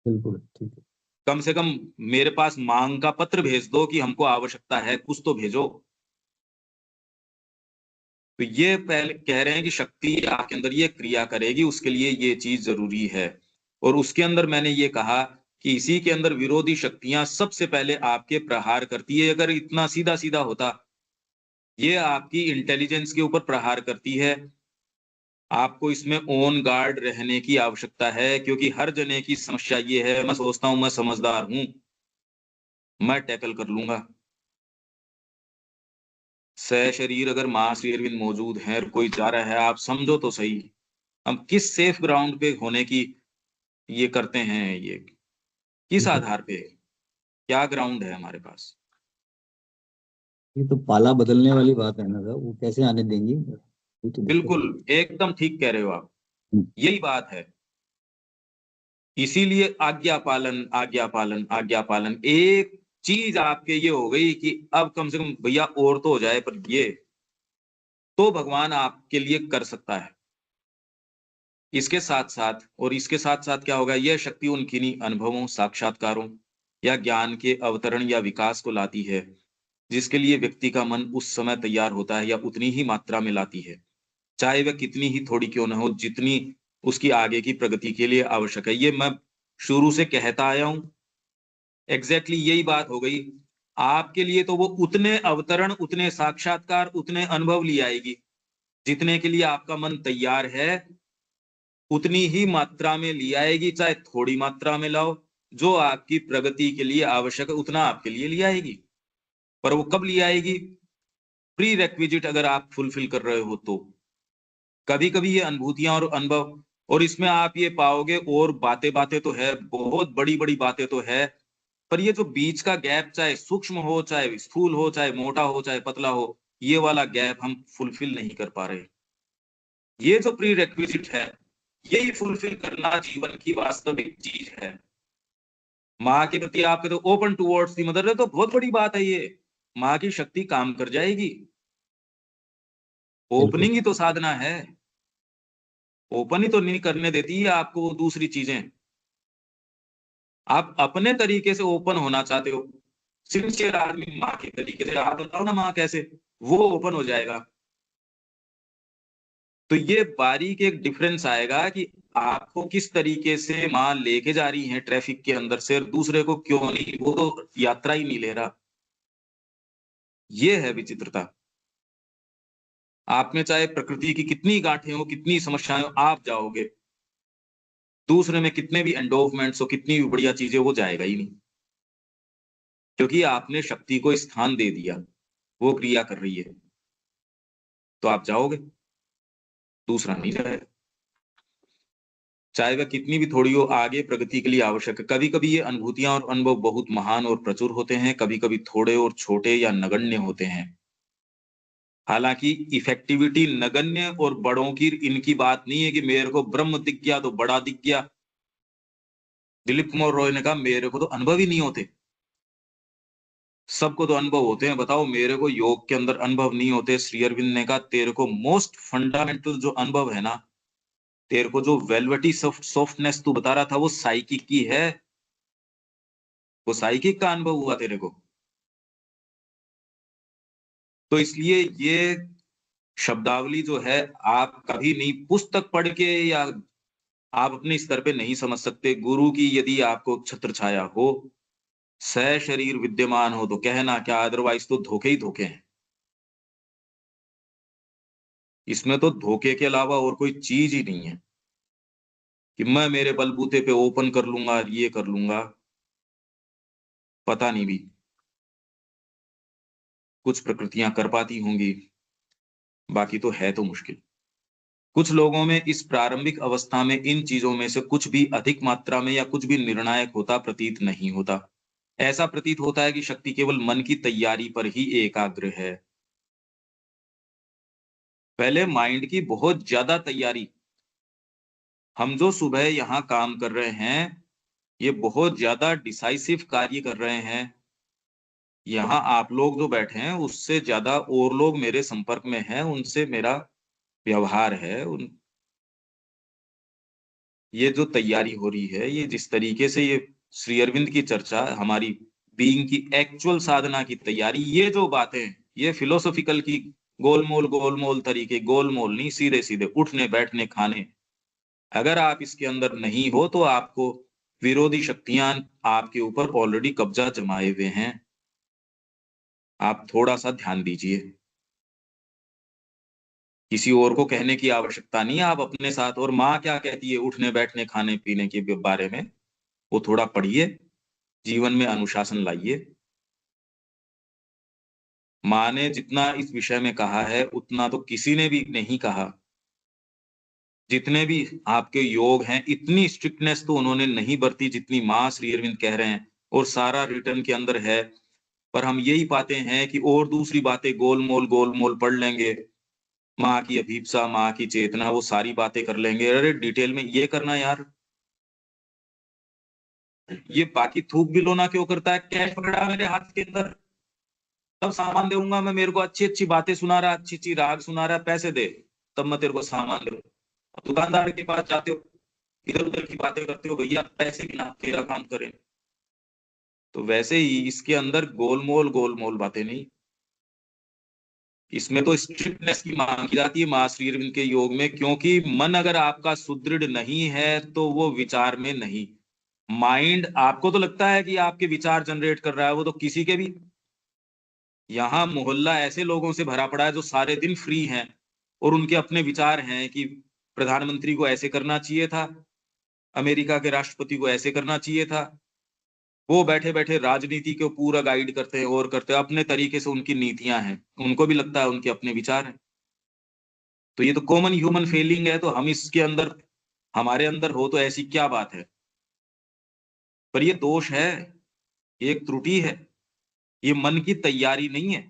बिल्कुल ठीक है। कम से कम मेरे पास मांग का पत्र भेज दो कि हमको आवश्यकता है, कुछ तो भेजो। तो ये पहले कह रहे हैं कि शक्ति आपके अंदर ये क्रिया करेगी, उसके लिए ये चीज जरूरी है। और उसके अंदर मैंने ये कहा कि इसी के अंदर विरोधी शक्तियां सबसे पहले आपके प्रहार करती है। अगर इतना सीधा सीधा होता, ये आपकी इंटेलिजेंस के ऊपर प्रहार करती है। आपको इसमें ऑन गार्ड रहने की आवश्यकता है, क्योंकि हर जने की समस्या ये है, मैं सोचता हूं मैं समझदार हूं, मैं टैकल कर लूंगा। सशरीर अगर मां श्री अरविंद मौजूद है और कोई जा रहा है, आप समझो तो सही, हम किस सेफ ग्राउंड पे होने की ये करते हैं, ये किस ये तो आधार पे, क्या ग्राउंड है हमारे पास। ये तो पाला बदलने वाली बात है ना सर, वो कैसे आने देंगी, ये तो दिक्कत बिल्कुल है। एकदम ठीक कह रहे हो आप, हम्म, यही बात है। इसीलिए आज्ञा पालन, आज्ञा पालन, आज्ञा पालन एक चीज आपके ये हो गई कि अब कम से कम भैया और तो हो जाए, पर ये तो भगवान आपके लिए कर सकता है। इसके साथ साथ, और इसके साथ साथ क्या होगा, यह शक्ति उन किन्हीं अनुभवों, साक्षात्कारों या ज्ञान के अवतरण या विकास को लाती है जिसके लिए व्यक्ति का मन उस समय तैयार होता है, या उतनी ही मात्रा में लाती है, चाहे वह कितनी ही थोड़ी क्यों न हो, जितनी उसकी आगे की प्रगति के लिए आवश्यक है। ये मैं शुरू से कहता आया हूं, एग्जैक्टली यही बात हो गई। आपके लिए तो वो उतने अवतरण, उतने साक्षात्कार, उतने अनुभव ले आएगी जितने के लिए आपका मन तैयार है, उतनी ही मात्रा में ले आएगी। चाहे थोड़ी मात्रा में लाओ, जो आपकी प्रगति के लिए आवश्यक है उतना आपके लिए ले आएगी। पर वो कब ले आएगी, प्री रेक्विजिट अगर आप फुलफिल कर रहे हो तो। कभी कभी ये अनुभूतियां और अनुभव, और इसमें आप ये पाओगे, और बातें बातें तो है, बहुत बड़ी बड़ी बातें तो है, पर ये जो बीच का गैप, चाहे सूक्ष्म हो, चाहे स्थूल हो, चाहे मोटा हो, चाहे पतला हो, ये वाला गैप हम फुलफिल नहीं कर पा रहे। ये जो प्री रेक्विजिट है, यही फुलफिल करना जीवन की वास्तविक चीज है। माँ के प्रति आपके तो ओपन टूवर्ड्स दी मदर है, तो बहुत बड़ी बात है ये। माँ की शक्ति काम कर जाएगी, बिल्कुल। ओपनिंग ही तो साधना है। ओपन ही तो नहीं करने देती है आपको वो दूसरी चीजें। आप अपने तरीके से ओपन होना चाहते हो, सिंसियर आदमी माँ के तरीके से, आप बताओ ना माँ कैसे वो ओपन हो जाएगा। तो ये बारीक एक डिफरेंस आएगा कि आपको किस तरीके से माँ लेके जा रही है ट्रैफिक के अंदर से, और दूसरे को क्यों नहीं, वो तो यात्रा ही नहीं ले रहा। ये है विचित्रता। आप में चाहे प्रकृति की कितनी गांठें हो, कितनी समस्याएं हो, आप जाओगे, दूसरे में कितने भी एंडोवमेंट्स हो, कितनी भी बढ़िया चीजें, वो जाएगा ही नहीं, क्योंकि आपने शक्ति को स्थान दे दिया, वो क्रिया कर रही है, तो आप जाओगे, दूसरा नहीं जाएगा। चाहे वह कितनी भी थोड़ी हो, आगे प्रगति के लिए आवश्यक है। कभी कभी ये अनुभूतियां और अनुभव बहुत महान और प्रचुर होते हैं, कभी कभी थोड़े और छोटे या नगण्य होते हैं। हालांकि इफेक्टिविटी नगण्य और बड़ों की इनकी बात नहीं है कि मेरे को ब्रह्म दिख गया तो बड़ा दिख गया। दिलीप कुमार रॉय ने कहा मेरे को तो अनुभव ही नहीं होते। सबको तो अनुभव होते हैं, बताओ मेरे को योग के अंदर अनुभव नहीं होते। श्री अरविंद ने कहा तेरे को मोस्ट फंडामेंटल जो अनुभव है ना, तेरे को जो वेलवेटी सॉफ्टनेस तू बता रहा था वो साइकिक की है, वो साइकिक का अनुभव हुआ तेरे को। तो इसलिए ये शब्दावली जो है आप कभी नहीं पुस्तक पढ़ के या आप अपने स्तर पे नहीं समझ सकते। गुरु की यदि आपको छत्र छाया हो, शरीर विद्यमान हो तो कहना क्या, अदरवाइज तो धोखे ही धोखे हैं। इसमें तो धोखे के अलावा और कोई चीज ही नहीं है कि मैं मेरे बलबूते पे ओपन कर लूंगा, ये कर लूंगा। पता नहीं भी कुछ प्रकृतियां कर पाती होंगी, बाकी तो है तो मुश्किल। कुछ लोगों में इस प्रारंभिक अवस्था में इन चीजों में से कुछ भी अधिक मात्रा में या कुछ भी निर्णायक होता प्रतीत नहीं होता। ऐसा प्रतीत होता है कि शक्ति केवल मन की तैयारी पर ही एकाग्र है। पहले माइंड की बहुत ज्यादा तैयारी। हम जो सुबह यहाँ काम कर रहे हैं, ये बहुत ज्यादा डिसाइसिव कार्य कर रहे हैं। यहाँ आप लोग जो बैठे हैं उससे ज्यादा और लोग मेरे संपर्क में हैं, उनसे मेरा व्यवहार है। ये जो तैयारी हो रही है, ये जिस तरीके से ये श्री अरविंद की चर्चा, हमारी बीइंग की एक्चुअल साधना की तैयारी, ये जो बातें, ये फिलोसॉफिकल की गोलमोल तरीके, गोलमोल नहीं, सीधे सीधे उठने बैठने खाने, अगर आप इसके अंदर नहीं हो तो आपको विरोधी शक्तियां आपके ऊपर ऑलरेडी कब्जा जमाए हुए हैं। आप थोड़ा सा ध्यान दीजिए। किसी और को कहने की आवश्यकता नहीं है, आप अपने साथ। और माँ क्या कहती है उठने बैठने खाने पीने के बारे में, वो थोड़ा पढ़िए, जीवन में अनुशासन लाइए। माँ ने जितना इस विषय में कहा है उतना तो किसी ने भी नहीं कहा। जितने भी आपके योग हैं, इतनी स्ट्रिक्टनेस तो उन्होंने नहीं बरती जितनी माँ श्री अरविंद कह रहे हैं, और सारा रिटर्न के अंदर है। पर हम यही पाते हैं कि और दूसरी बातें गोलमोल पढ़ लेंगे, माँ की अभीप्सा, माँ की चेतना, वो सारी बातें कर लेंगे। अरे डिटेल में ये करना यार, ये बाकी थूक बिलोना क्यों करता है? कैश पकड़ा मेरे हाथ के अंदर, तब सामान दूंगा मैं। मेरे को अच्छी अच्छी बातें सुना रहा, अच्छी अच्छी राग सुना रहा, पैसे दे तब मैं तेरे को सामान दूं। दुकानदार के पास जाते हो, इधर उधर की बातें करते हो, भैया पैसे बिना तेरा काम करें। तो वैसे ही इसके अंदर गोलमोल बातें नहीं। इसमें तो स्ट्रिक्टनेस की मांग की जाती है मां श्री अरविंद के योग में, क्योंकि मन अगर आपका सुदृढ़ नहीं है तो वो विचार में नहीं। माइंड आपको तो लगता है कि आपके विचार जनरेट कर रहा है, वो तो किसी के भी। यहाँ मोहल्ला ऐसे लोगों से भरा पड़ा है जो सारे दिन फ्री हैं और उनके अपने विचार हैं कि प्रधानमंत्री को ऐसे करना चाहिए था, अमेरिका के राष्ट्रपति को ऐसे करना चाहिए था। वो बैठे बैठे राजनीति को पूरा गाइड करते हैं और करते हैं अपने तरीके से, उनकी नीतियां हैं, उनको भी लगता है उनके अपने विचार हैं। तो ये तो कॉमन ह्यूमन फीलिंग है, तो हम इसके अंदर, हमारे अंदर हो तो ऐसी क्या बात है? पर ये दोष है, ये एक त्रुटि है, ये मन की तैयारी नहीं है।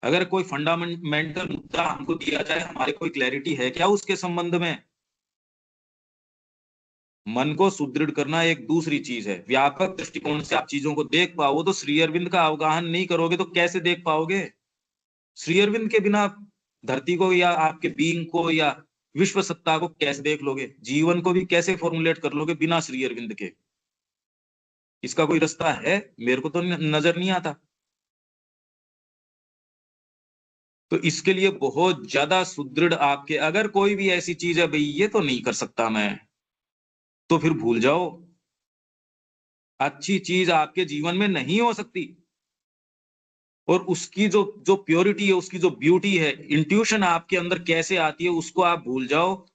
अगर कोई फंडामेंटल मुद्दा हमको दिया जाए, हमारे कोई क्लैरिटी है क्या उसके संबंध में? मन को सुदृढ़ करना एक दूसरी चीज है। व्यापक दृष्टिकोण से आप चीजों को देख पाओ, तो श्री अरविंद का अवगाहन नहीं करोगे तो कैसे देख पाओगे? श्री अरविंद के बिना धरती को या आपके बीइंग को या विश्व सत्ता को कैसे देख लोगे? जीवन को भी कैसे फॉर्मुलेट कर लोगे बिना श्री अरविंद के? इसका कोई रास्ता है? मेरे को तो नजर नहीं आता। तो इसके लिए बहुत ज्यादा सुदृढ़ आपके, अगर कोई भी ऐसी चीज है भाई ये तो नहीं कर सकता मैं, तो फिर भूल जाओ। अच्छी चीज आपके जीवन में नहीं हो सकती। और उसकी जो जो प्योरिटी है, उसकी जो ब्यूटी है, इंट्यूशन आपके अंदर कैसे आती है उसको आप भूल जाओ।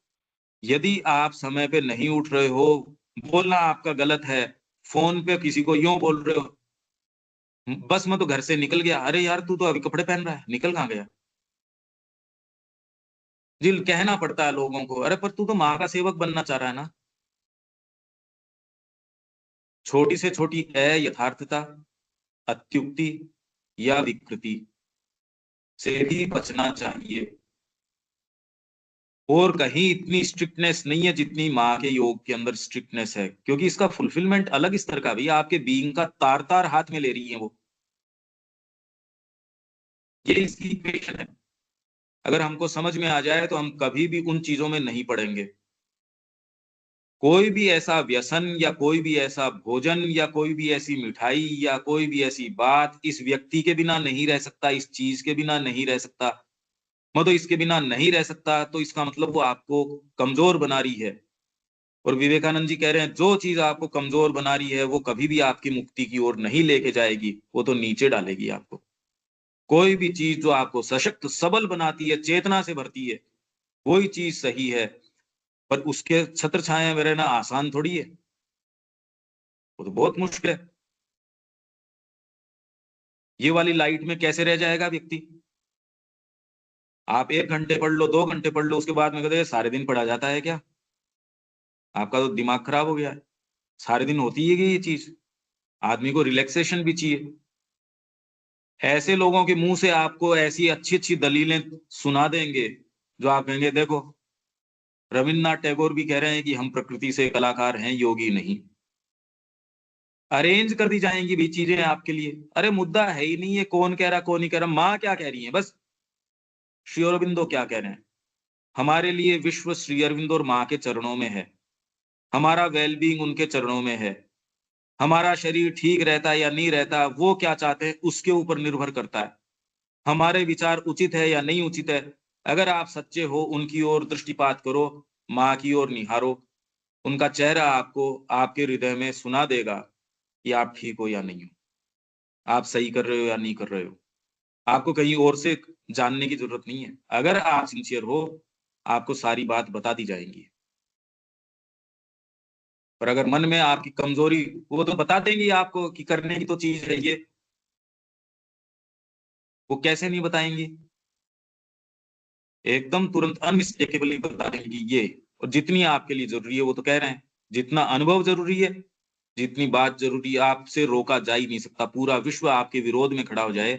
यदि आप समय पे नहीं उठ रहे हो, बोलना आपका गलत है, फोन पे किसी को यूं बोल रहे हो, बस मैं तो घर से निकल गया, अरे यार तू तो अभी कपड़े पहन रहा है, निकल कहाँ गया? जी कहना पड़ता है लोगों को, अरे पर तू तो माँ का सेवक बनना चाह रहा है ना, छोटी से छोटी अयथार्थता, अत्युक्ति या विकृति से भी बचना चाहिए। और कहीं इतनी स्ट्रिक्टनेस नहीं है जितनी माँ के योग के अंदर स्ट्रिक्टनेस है, क्योंकि इसका फुलफिलमेंट अलग स्तर का, भैया आपके बीइंग का तार तार हाथ में ले रही है वो। ये इसकी इक्वेशन है। अगर हमको समझ में आ जाए तो हम कभी भी उन चीजों में नहीं पड़ेंगे। कोई भी ऐसा व्यसन या कोई भी ऐसा भोजन या कोई भी ऐसी मिठाई या कोई भी ऐसी बात इस व्यक्ति के बिना नहीं रह सकता, इस चीज के बिना नहीं रह सकता। मैं तो इसके बिना नहीं रह सकता, तो इसका मतलब वो आपको कमजोर बना रही है। और विवेकानंद जी कह रहे हैं जो चीज आपको कमजोर बना रही है वो कभी भी आपकी मुक्ति की ओर नहीं लेके जाएगी, वो तो नीचे डालेगी आपको। कोई भी चीज जो आपको सशक्त सबल बनाती है, चेतना से भरती है, वही चीज सही है। पर उसके छत्र छाया में रहना आसान थोड़ी है, वो तो बहुत मुश्किल है। ये वाली लाइट में कैसे रह जाएगा व्यक्ति? आप 1 घंटे पढ़ लो, 2 घंटे पढ़ लो, उसके बाद में कहते हैं सारे दिन पढ़ा जाता है क्या? आपका तो दिमाग खराब हो गया है। सारे दिन होती है ये चीज। आदमी को रिलैक्सेशन भी चाहिए। ऐसे लोगों के मुंह से आपको ऐसी अच्छी अच्छी दलीलें सुना देंगे जो आप कहेंगे देखो, रविन्द्रनाथ टैगोर भी कह रहे हैं कि हम प्रकृति से कलाकार हैं, योगी नहीं। अरेंज कर दी जाएंगी भी चीजें आपके लिए। अरे मुद्दा है ही नहीं है कौन कह रहा कौन नहीं कह रहा, माँ क्या कह रही है बस। श्री अरविंदो क्या कह रहे हैं? हमारे लिए विश्व श्री अरविंदो और माँ के चरणों में है। हमारा वेलबींग उनके चरणों में है। हमारा शरीर ठीक रहता है या नहीं रहता, वो क्या चाहते हैं उसके ऊपर निर्भर करता है। हमारे विचार उचित है या नहीं उचित है, अगर आप सच्चे हो उनकी ओर दृष्टिपात करो, माँ की ओर निहारो। उनका चेहरा आपको आपके हृदय में सुना देगा कि आप ठीक हो या नहीं हो, आप सही कर रहे हो या नहीं कर रहे हो। आपको कहीं और से जानने की जरूरत नहीं है। अगर आप सिंसियर हो, आपको सारी बात बता दी जाएंगी। पर अगर मन में आपकी कमजोरी, वो तो बता देंगी आपको कि करने की तो चीज है ये, वो कैसे नहीं बताएंगी? एकदम तुरंत अनमिस्टेकेबली बता देंगी ये। और जितनी आपके लिए जरूरी है वो तो कह रहे हैं, जितना अनुभव जरूरी है, जितनी बात जरूरी है, आपसे रोका जा ही नहीं सकता। पूरा विश्व आपके विरोध में खड़ा हो जाए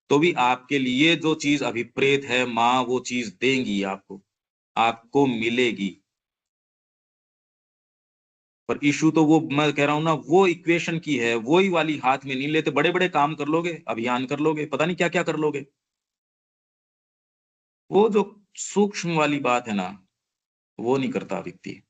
तो भी आपके लिए जो चीज अभिप्रेत है माँ, वो चीज देंगी आपको, आपको मिलेगी। पर इशू तो वो मैं कह रहा हूं ना, वो इक्वेशन की है, वो ही वाली हाथ में नहीं लेते। बड़े बड़े काम कर लोगे, अभियान कर लोगे, पता नहीं क्या क्या कर लोगे, वो जो सूक्ष्म वाली बात है ना, वो नहीं करता व्यक्ति।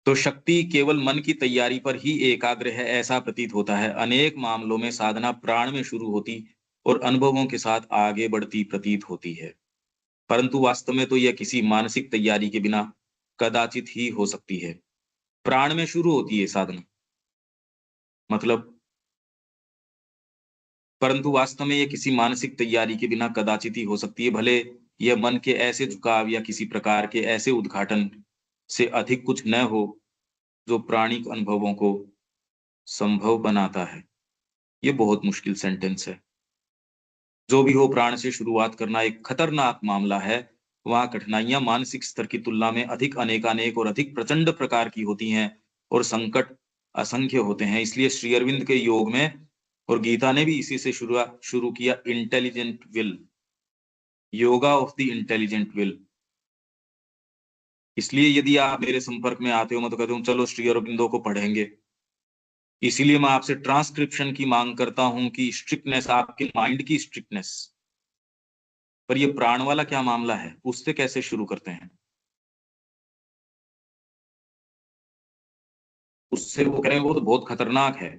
तो शक्ति केवल मन की तैयारी पर ही एकाग्र है ऐसा प्रतीत होता है। अनेक मामलों में साधना प्राण में शुरू होती और अनुभवों के साथ आगे बढ़ती प्रतीत होती है, परंतु वास्तव में तो यह किसी मानसिक तैयारी के बिना कदाचित ही हो सकती है। प्राण में शुरू होती है साधना, मतलब, परंतु वास्तव में यह किसी मानसिक तैयारी के बिना कदाचित ही हो सकती है। भले यह मन के ऐसे झुकाव या किसी प्रकार के ऐसे उद्घाटन से अधिक कुछ न हो जो प्राणिक अनुभवों को संभव बनाता है। ये बहुत मुश्किल सेंटेंस है। जो भी हो, प्राण से शुरुआत करना एक खतरनाक मामला है। वहां कठिनाइयां मानसिक स्तर की तुलना में अधिक अनेकानेक और अधिक प्रचंड प्रकार की होती हैं और संकट असंख्य होते हैं। इसलिए श्री अरविंद के योग में और गीता ने भी इसी से शुरू किया, intelligent will, yoga of the intelligent will. इसलिए यदि आप मेरे संपर्क में आते हो, मैं तो कहता हूँ चलो श्री अरविंदो को पढ़ेंगे। इसीलिए मैं आपसे ट्रांसक्रिप्शन की मांग करता हूं कि स्ट्रिक्टनेस, आपके माइंड की स्ट्रिक्टनेस। पर ये प्राण वाला क्या मामला है, उससे कैसे शुरू करते हैं? उससे वो कह रहे हैं वो तो बहुत खतरनाक है,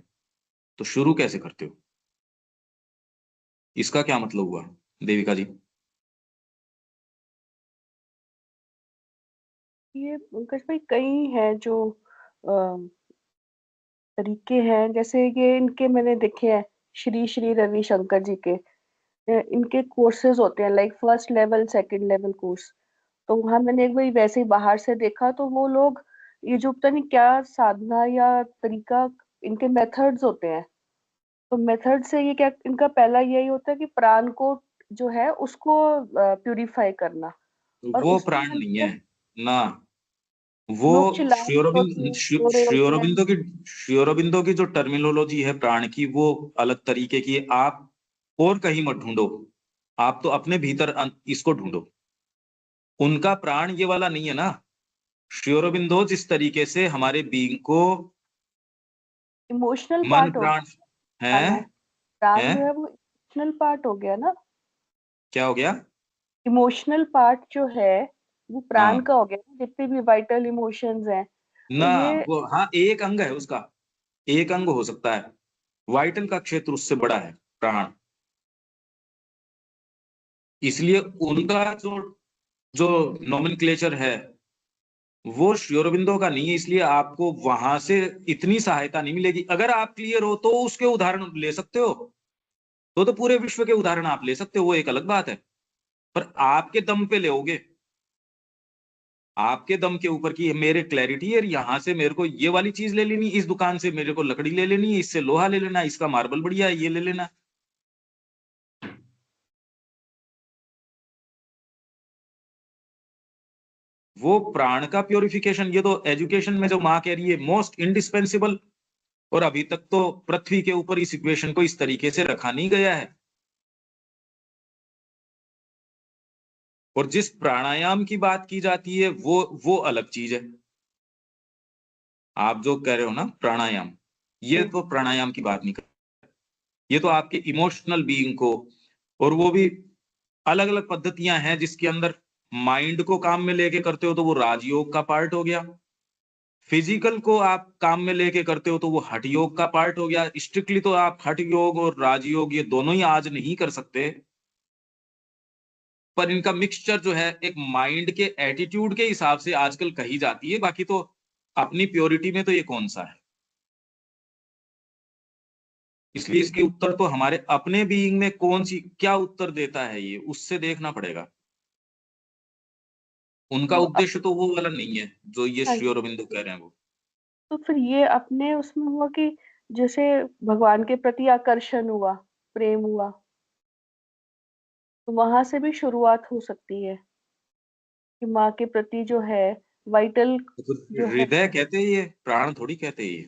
तो शुरू कैसे करते हो? इसका क्या मतलब हुआ देविका जी? ये पंकज भाई कई हैं जो तरीके हैं, जैसे ये इनके मैंने देखे हैं, श्री श्री रविशंकर जी के इनके कोर्सेज होते हैं, like first level second level course. तो वहां मैंने एक बार वैसे ही बाहर से देखा, तो वो लोग ये जो पता नहीं क्या साधना या तरीका, इनके मेथड्स होते हैं। तो मेथड से ये क्या, इनका पहला यही होता है कि प्राण को जो है उसको प्यूरिफाई करना, तो और वो उसके प्राण नहीं है अंदर ना, वो लोग चिल्ला रहे होते हैं, रो रहे होते हैं। श्री अरबिंदो की जो टर्मिनोलॉजी है प्राण की वो अलग तरीके की है। आप और कहीं मत ढूंढो, आप तो अपने भीतर इसको ढूंढो। उनका प्राण ये वाला नहीं है ना। श्री अरबिंदो जिस तरीके से हमारे बीइंग को इमोशनल मन पार्ट हो प्राण गया है, प्राण। प्राण है जो है वो इमोशनल पार्ट हो गया ना। क्या हो गया? इमोशनल पार्ट जो है वो प्राण हाँ का हो गया ना, जितने भी वाइटल इमोशंस हैं। तो ना, ये वो हाँ एक अंग है उसका, एक अंग हो सकता है। वाइटल का क्षेत्र उससे बड़ा है प्राण। इसलिए उनका जो जो नोमेनक्लेचर है वो श्री अरबिंदो का नहीं है। इसलिए आपको वहां से इतनी सहायता नहीं मिलेगी। अगर आप क्लियर हो तो उसके उदाहरण ले सकते हो, तो पूरे विश्व के उदाहरण आप ले सकते हो, वो एक अलग बात है। पर आपके दम पे लोगे, आपके दम के ऊपर की मेरे क्लैरिटी है, यहां से मेरे को ये वाली चीज ले लेनी, इस दुकान से मेरे को लकड़ी ले लेनी, इससे लोहा ले लेना, इसका मार्बल बढ़िया है ये ले लेना। वो प्राण का प्योरिफिकेशन, ये तो एजुकेशन में जो माँ कह रही है मोस्ट इंडिस्पेंसिबल, और अभी तक तो पृथ्वी के ऊपर इस इक्वेशन को इस तरीके से रखा नहीं गया है। और जिस प्राणायाम की बात की जाती है वो अलग चीज है। आप जो कह रहे हो ना प्राणायाम, ये तो प्राणायाम की बात नहीं कर, ये तो आपके इमोशनल बीइंग को, और वो भी अलग अलग पद्धतियां हैं जिसके अंदर माइंड को काम में लेके करते हो तो वो राजयोग का पार्ट हो गया, फिजिकल को आप काम में लेके करते हो तो वो हठ योग का पार्ट हो गया। स्ट्रिक्टली तो आप हठ योग और राजयोग ये दोनों ही आज नहीं कर सकते, पर इनका मिक्सचर जो है एक माइंड के एटीट्यूड के हिसाब से आजकल कही जाती है। बाकी तो अपनी प्योरिटी में तो ये कौन सा है। इसलिए इसके उत्तर तो हमारे अपने बीइंग में कौन सी क्या उत्तर देता है ये उससे देखना पड़ेगा। उनका तो उद्देश्य तो वो वाला नहीं है जो ये हाँ, श्री अरबिंदो कह रहे हैं वो। तो फिर ये अपने उसमें हुआ कि जैसे भगवान के प्रति आकर्षण हुआ, प्रेम हुआ, तो वहां से भी शुरुआत हो सकती है कि माँ के प्रति जो है वाइटल तो जो है। हृदय कहते हैं ये, प्राण थोड़ी कहते हैं ये।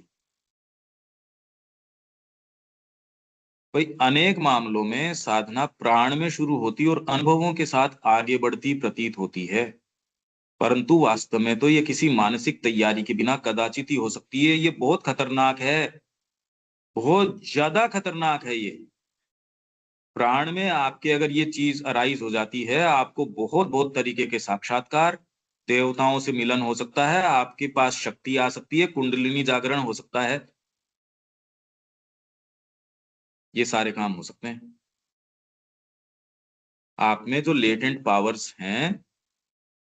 भाई अनेक मामलों में साधना प्राण में शुरू होती और अनुभवों के साथ आगे बढ़ती प्रतीत होती है, परंतु वास्तव में तो ये किसी मानसिक तैयारी के बिना कदाचित ही हो सकती है। ये बहुत खतरनाक है, बहुत ज्यादा खतरनाक है ये। प्राण में आपके अगर ये चीज अराइज हो जाती है, आपको बहुत बहुत तरीके के साक्षात्कार, देवताओं से मिलन हो सकता है, आपके पास शक्ति आ सकती है, कुंडलिनी जागरण हो सकता है, ये सारे काम हो सकते हैं। आप में जो लेटेंट पावर्स हैं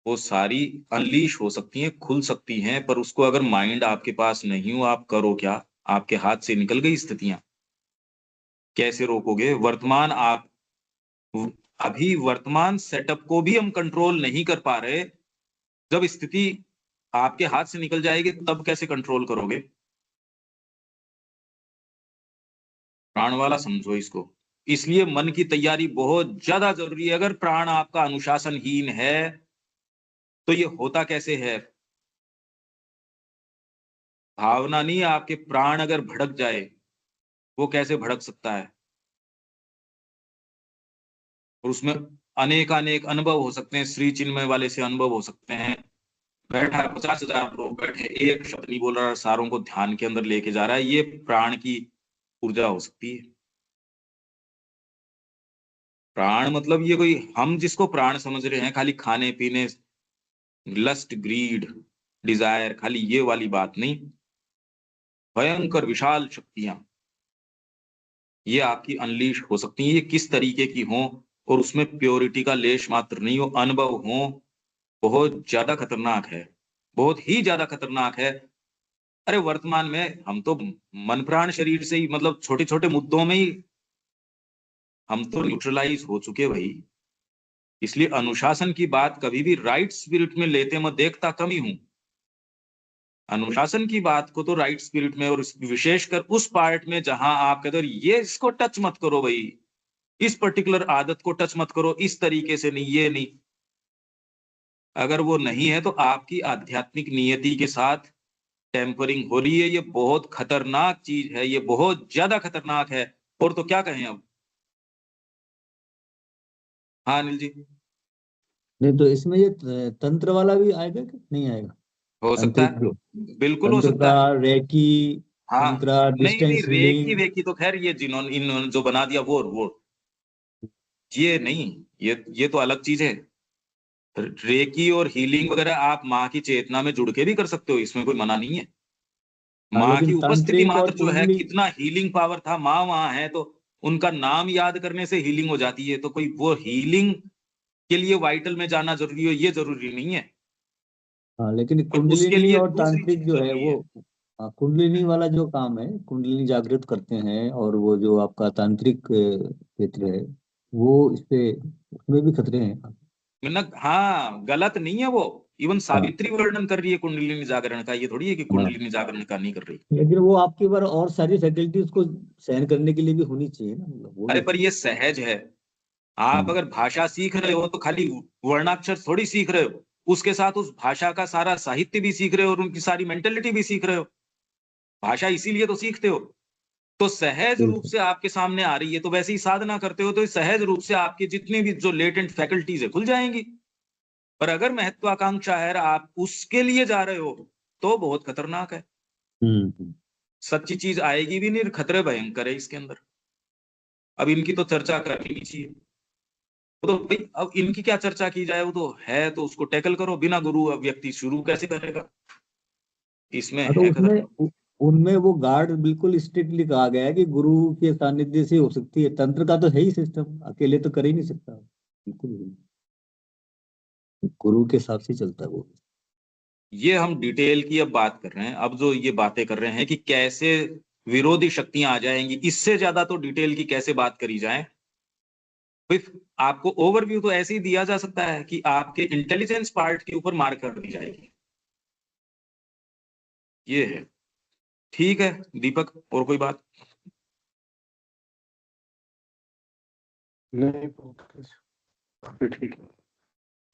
वो सारी अनलीश हो सकती हैं, खुल सकती हैं, पर उसको अगर माइंड आपके पास नहीं हो आप करो क्या? आपके हाथ से निकल गई स्थितियां, कैसे रोकोगे? वर्तमान आप अभी वर्तमान सेटअप को भी हम कंट्रोल नहीं कर पा रहे, जब स्थिति आपके हाथ से निकल जाएगी तब कैसे कंट्रोल करोगे? प्राण वाला समझो इसको। इसलिए मन की तैयारी बहुत ज्यादा जरूरी है। अगर प्राण आपका अनुशासनहीन है तो ये होता कैसे है? भावना नहीं, आपके प्राण अगर भड़क जाए, वो कैसे भड़क सकता है? और उसमें अनेक अनेक अनुभव हो सकते हैं, श्री चिन्मय वाले से अनुभव हो सकते हैं। बैठा है 50,000 लोग बैठे, एक शब्द नहीं बोल रहा, सारों को ध्यान के अंदर लेके जा रहा है, ये प्राण की ऊर्जा हो सकती है। प्राण मतलब ये कोई हम जिसको प्राण समझ रहे हैं खाली खाने पीने, लस्ट ग्रीड डिजायर, खाली ये वाली बात नहीं। भयंकर विशाल शक्तियां ये आपकी अनलीश हो सकती हैं। ये किस तरीके की हो और उसमें प्योरिटी का लेश मात्र नहीं हो, अनुभव हो, बहुत ज्यादा खतरनाक है, बहुत ही ज्यादा खतरनाक है। अरे वर्तमान में हम तो मन प्राण शरीर से ही मतलब छोटे छोटे मुद्दों में ही हम तो न्यूट्रलाइज हो चुके भाई। इसलिए अनुशासन की बात कभी भी राइट स्पिरिट में लेते मैं देखता कम ही हूं। अनुशासन की बात को तो राइट स्पिरिट में और विशेषकर उस पार्ट में जहां आप कहते हो ये इसको टच मत करो भाई, इस पर्टिकुलर आदत को टच मत करो, इस तरीके से नहीं, ये नहीं। अगर वो नहीं है तो आपकी आध्यात्मिक नियति के साथ टेम्परिंग हो रही है। ये बहुत खतरनाक चीज है, ये बहुत ज्यादा खतरनाक है। और तो क्या कहें अब। हाँ अनिल जी। नहीं तो इसमें ये तंत्र वाला भी आएगा कि नहीं आएगा? हो सकता तांत्रिक है, जो बिल्कुल हो तंत्र सकता का, है। रेकी हाँ तंत्रा, नहीं नहीं, डिस्टेंस रेकी हीलिंग। वेकी तो खैर ये जिन्होंने इन्होंने जो बना दिया वो ये नहीं, ये तो अलग चीज है। रेकी और हीलिंग वगैरह आप माँ की चेतना में जुड़ के भी कर सकते हो, इसमें कोई मना नहीं है। हाँ, माँ की लेकिन उपस्थिति तांत्रिक मात्र और जो है, कुंडली। कितना हीलिंग पावर था, माँ वहां है तो उनका नाम याद करने से हीलिंग हो जाती है। तो कोई वो हीलिंग के लिए वाइटल में जाना जरूरी हो, ये जरूरी नहीं है। हाँ, लेकिन और उसके कुंडलिनी लिए और दूसरी तांत्रिक चीज जो है जरूरी वो, है। हाँ, कुंडलिनी वाला जो काम है, कुंडलिनी जागृत करते हैं, और वो जो आपका तांत्रिक क्षेत्र है, वो इस पे, उसमें भी खतरे हैं। मतलब हाँ, गलत नहीं है वो। इवन हाँ सावित्री वर्णन कर रही है कुंडलिनी जागरण का, ये थोड़ी है कि हाँ, कुंडलिनी जागरण का नहीं कर रही। लेकिन वो आपके बार और सारी फैकल्टीज को सहन करने के लिए भी होनी चाहिए ना, मतलब वो अरे भी। पर ये सहज है। आप हाँ अगर भाषा सीख रहे हो तो खाली वर्णाक्षर थोड़ी सीख रहे हो, उसके साथ उस भाषा का सारा साहित्य भी सीख रहे हो और उनकी सारी मेंटेलिटी भी सीख रहे हो। भाषा इसीलिए तो सीखते हो। तो सहज रूप बिल्कुल। से आपके सामने आ रही है, तो वैसे ही साधना करते हो तो सहज रूप से आपकी जितनी भी जो लेटेंट फैकल्टीज है खुल जाएंगी। पर अगर महत्वाकांक्षा है, आप उसके लिए जा रहे हो, तो बहुत खतरनाक है। हम्म। सच्ची चीज आएगी भी नहीं, खतरे भयंकर है इसके अंदर। अब इनकी तो चर्चा करनी नहीं चाहिए। वो तो भाई, अब इनकी क्या चर्चा की जाए, वो तो है तो उसको टैकल करो। बिना गुरु अब व्यक्ति शुरू कैसे करेगा, इसमें हाँ, तो है खतरा। उसमें उनमें वो गार्ड बिल्कुल स्ट्रिक्टली कहा गया है कि गुरु के सानिध्य से हो सकती है। तंत्र का तो है ही सिस्टम, अकेले तो कर ही नहीं सकता। बिल्कुल बिल्कुल। गुरु के हिसाब से चलता है वो। ये हम डिटेल की अब बात कर रहे हैं। अब जो ये बातें कर रहे हैं कि कैसे विरोधी शक्तियां आ जाएंगी, इससे ज्यादा तो डिटेल की कैसे बात करी जाए। भाई आपको ओवरव्यू तो ऐसे ही दिया जा सकता है कि आपके इंटेलिजेंस पार्ट के ऊपर मार्क कर दी जाएगी। ये है। ठीक है दीपक, और कोई बात। नहीं, काफी ठीक है।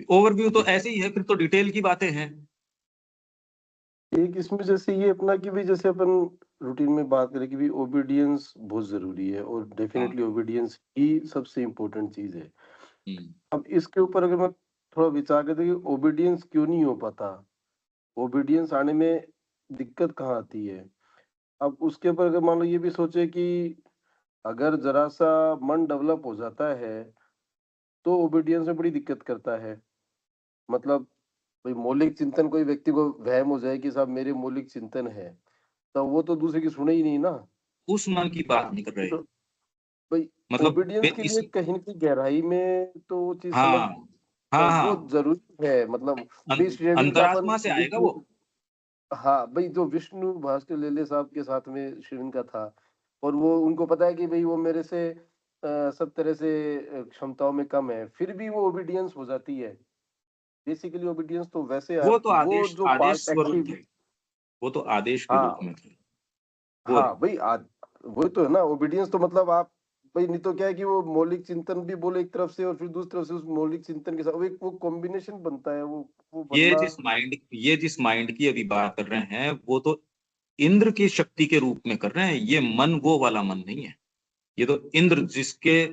ओवरव्यू तो ऐसे ही है, फिर तो डिटेल की बातें हैं। एक इसमें जैसे ये अपना कि भी जैसे अपन रूटीन में बात करें कि भी ओबीडियंस बहुत जरूरी है, और हाँ। डेफिनेटली ओबीडियंस ही सबसे इम्पोर्टेंट चीज है। हम्म। अब इसके ऊपर अगर मैं थोड़ा विचार करते कि ओबीडियंस क्यों नहीं हो पाता, ओबीडियंस आने में दिक्कत कहाँ आती है। अब उसके ऊपर अगर मान लो ये भी सोचे कि अगर जरा सा मन डेवलप हो जाता है तो ओबीडियंस में बड़ी दिक्कत करता है। मतलब भाई मौलिक चिंतन, कोई व्यक्ति को वहम हो जाए कि साहब मेरे मौलिक चिंतन है, तो वो तो दूसरे की सुने ही नहीं ना। उस मन की बात नहीं कर रहे। तो भाई मतलब ओबीडियंस के इस, लिए कहीं ना कहीं गहराई में तो वो चीज समझ हाँ हाँ वो हाँ, जरूरी है। मतलब भी श्रीअरविंद का अपन अंतरात्मा से आएगा विष्णु, वो। हाँ भाई जो विष्णु भास्कर लेले साहब के साथ में श्रीअरविंद का था, और वो उनको पता है कि भाई वो मेरे से सब तरह से क्षमताओं में कम है, फिर भी वो ओबीडियंस हो जाती है। बेसिकली ओबीडियंस तो वैसे वो तो वो आदेश, जो आदेश पार्ट स्वरूप एक्टिव, थे। वो तो आदेश के रूप हाँ में थे। वो है। हाँ भाई वही तो है ना ओबीडियंस। तो मतलब आप भाई, नहीं तो क्या है कि वो मौलिक चिंतन भी बोले एक तरफ से, और फिर दूसरी तरफ से उस मौलिक चिंतन के साथ वो एक वो कॉम्बिनेशन बनता है, वो बनना। ये जिस माइंड की अभी बात कर रहे हैं, वो तो इंद्र की शक्ति के रूप में कर रहे हैं। ये मन वो वाला मन नहीं है। ये तो इंद्र जिसके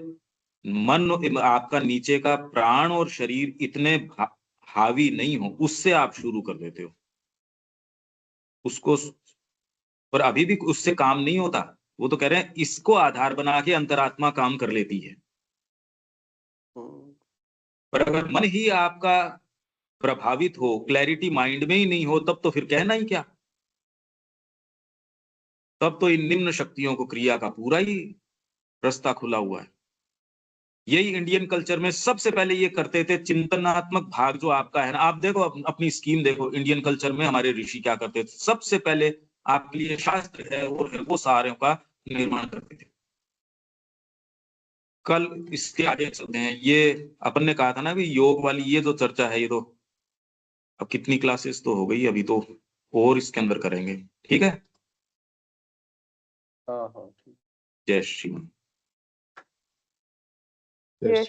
मन, आपका नीचे का प्राण और शरीर इतने हावी नहीं हो, उससे आप शुरू कर देते हो उसको। पर अभी भी उससे काम नहीं होता। वो तो कह रहे हैं इसको आधार बना के अंतरात्मा काम कर लेती है। हम्म, पर अगर मन ही आपका प्रभावित हो, क्लैरिटी माइंड में ही नहीं हो, तब तो फिर कहना ही क्या। तब तो इन निम्न शक्तियों को क्रिया का पूरा ही रास्ता खुला हुआ है। यही इंडियन कल्चर में सबसे पहले ये करते थे। चिंतनात्मक भाग जो आपका है ना, आप देखो अपनी स्कीम देखो, इंडियन कल्चर में हमारे ऋषि क्या करते थे। सबसे पहले आपके लिए शास्त्र है और है, वो सारों का निर्माण करते थे। कल इसके आगे चलते हैं। ये अपन ने कहा था ना भी, योग वाली ये जो चर्चा है, ये तो अब कितनी क्लासेस तो हो गई, अभी तो और इसके अंदर करेंगे। ठीक है। हाँ हाँ ठीक। जय श्री। ये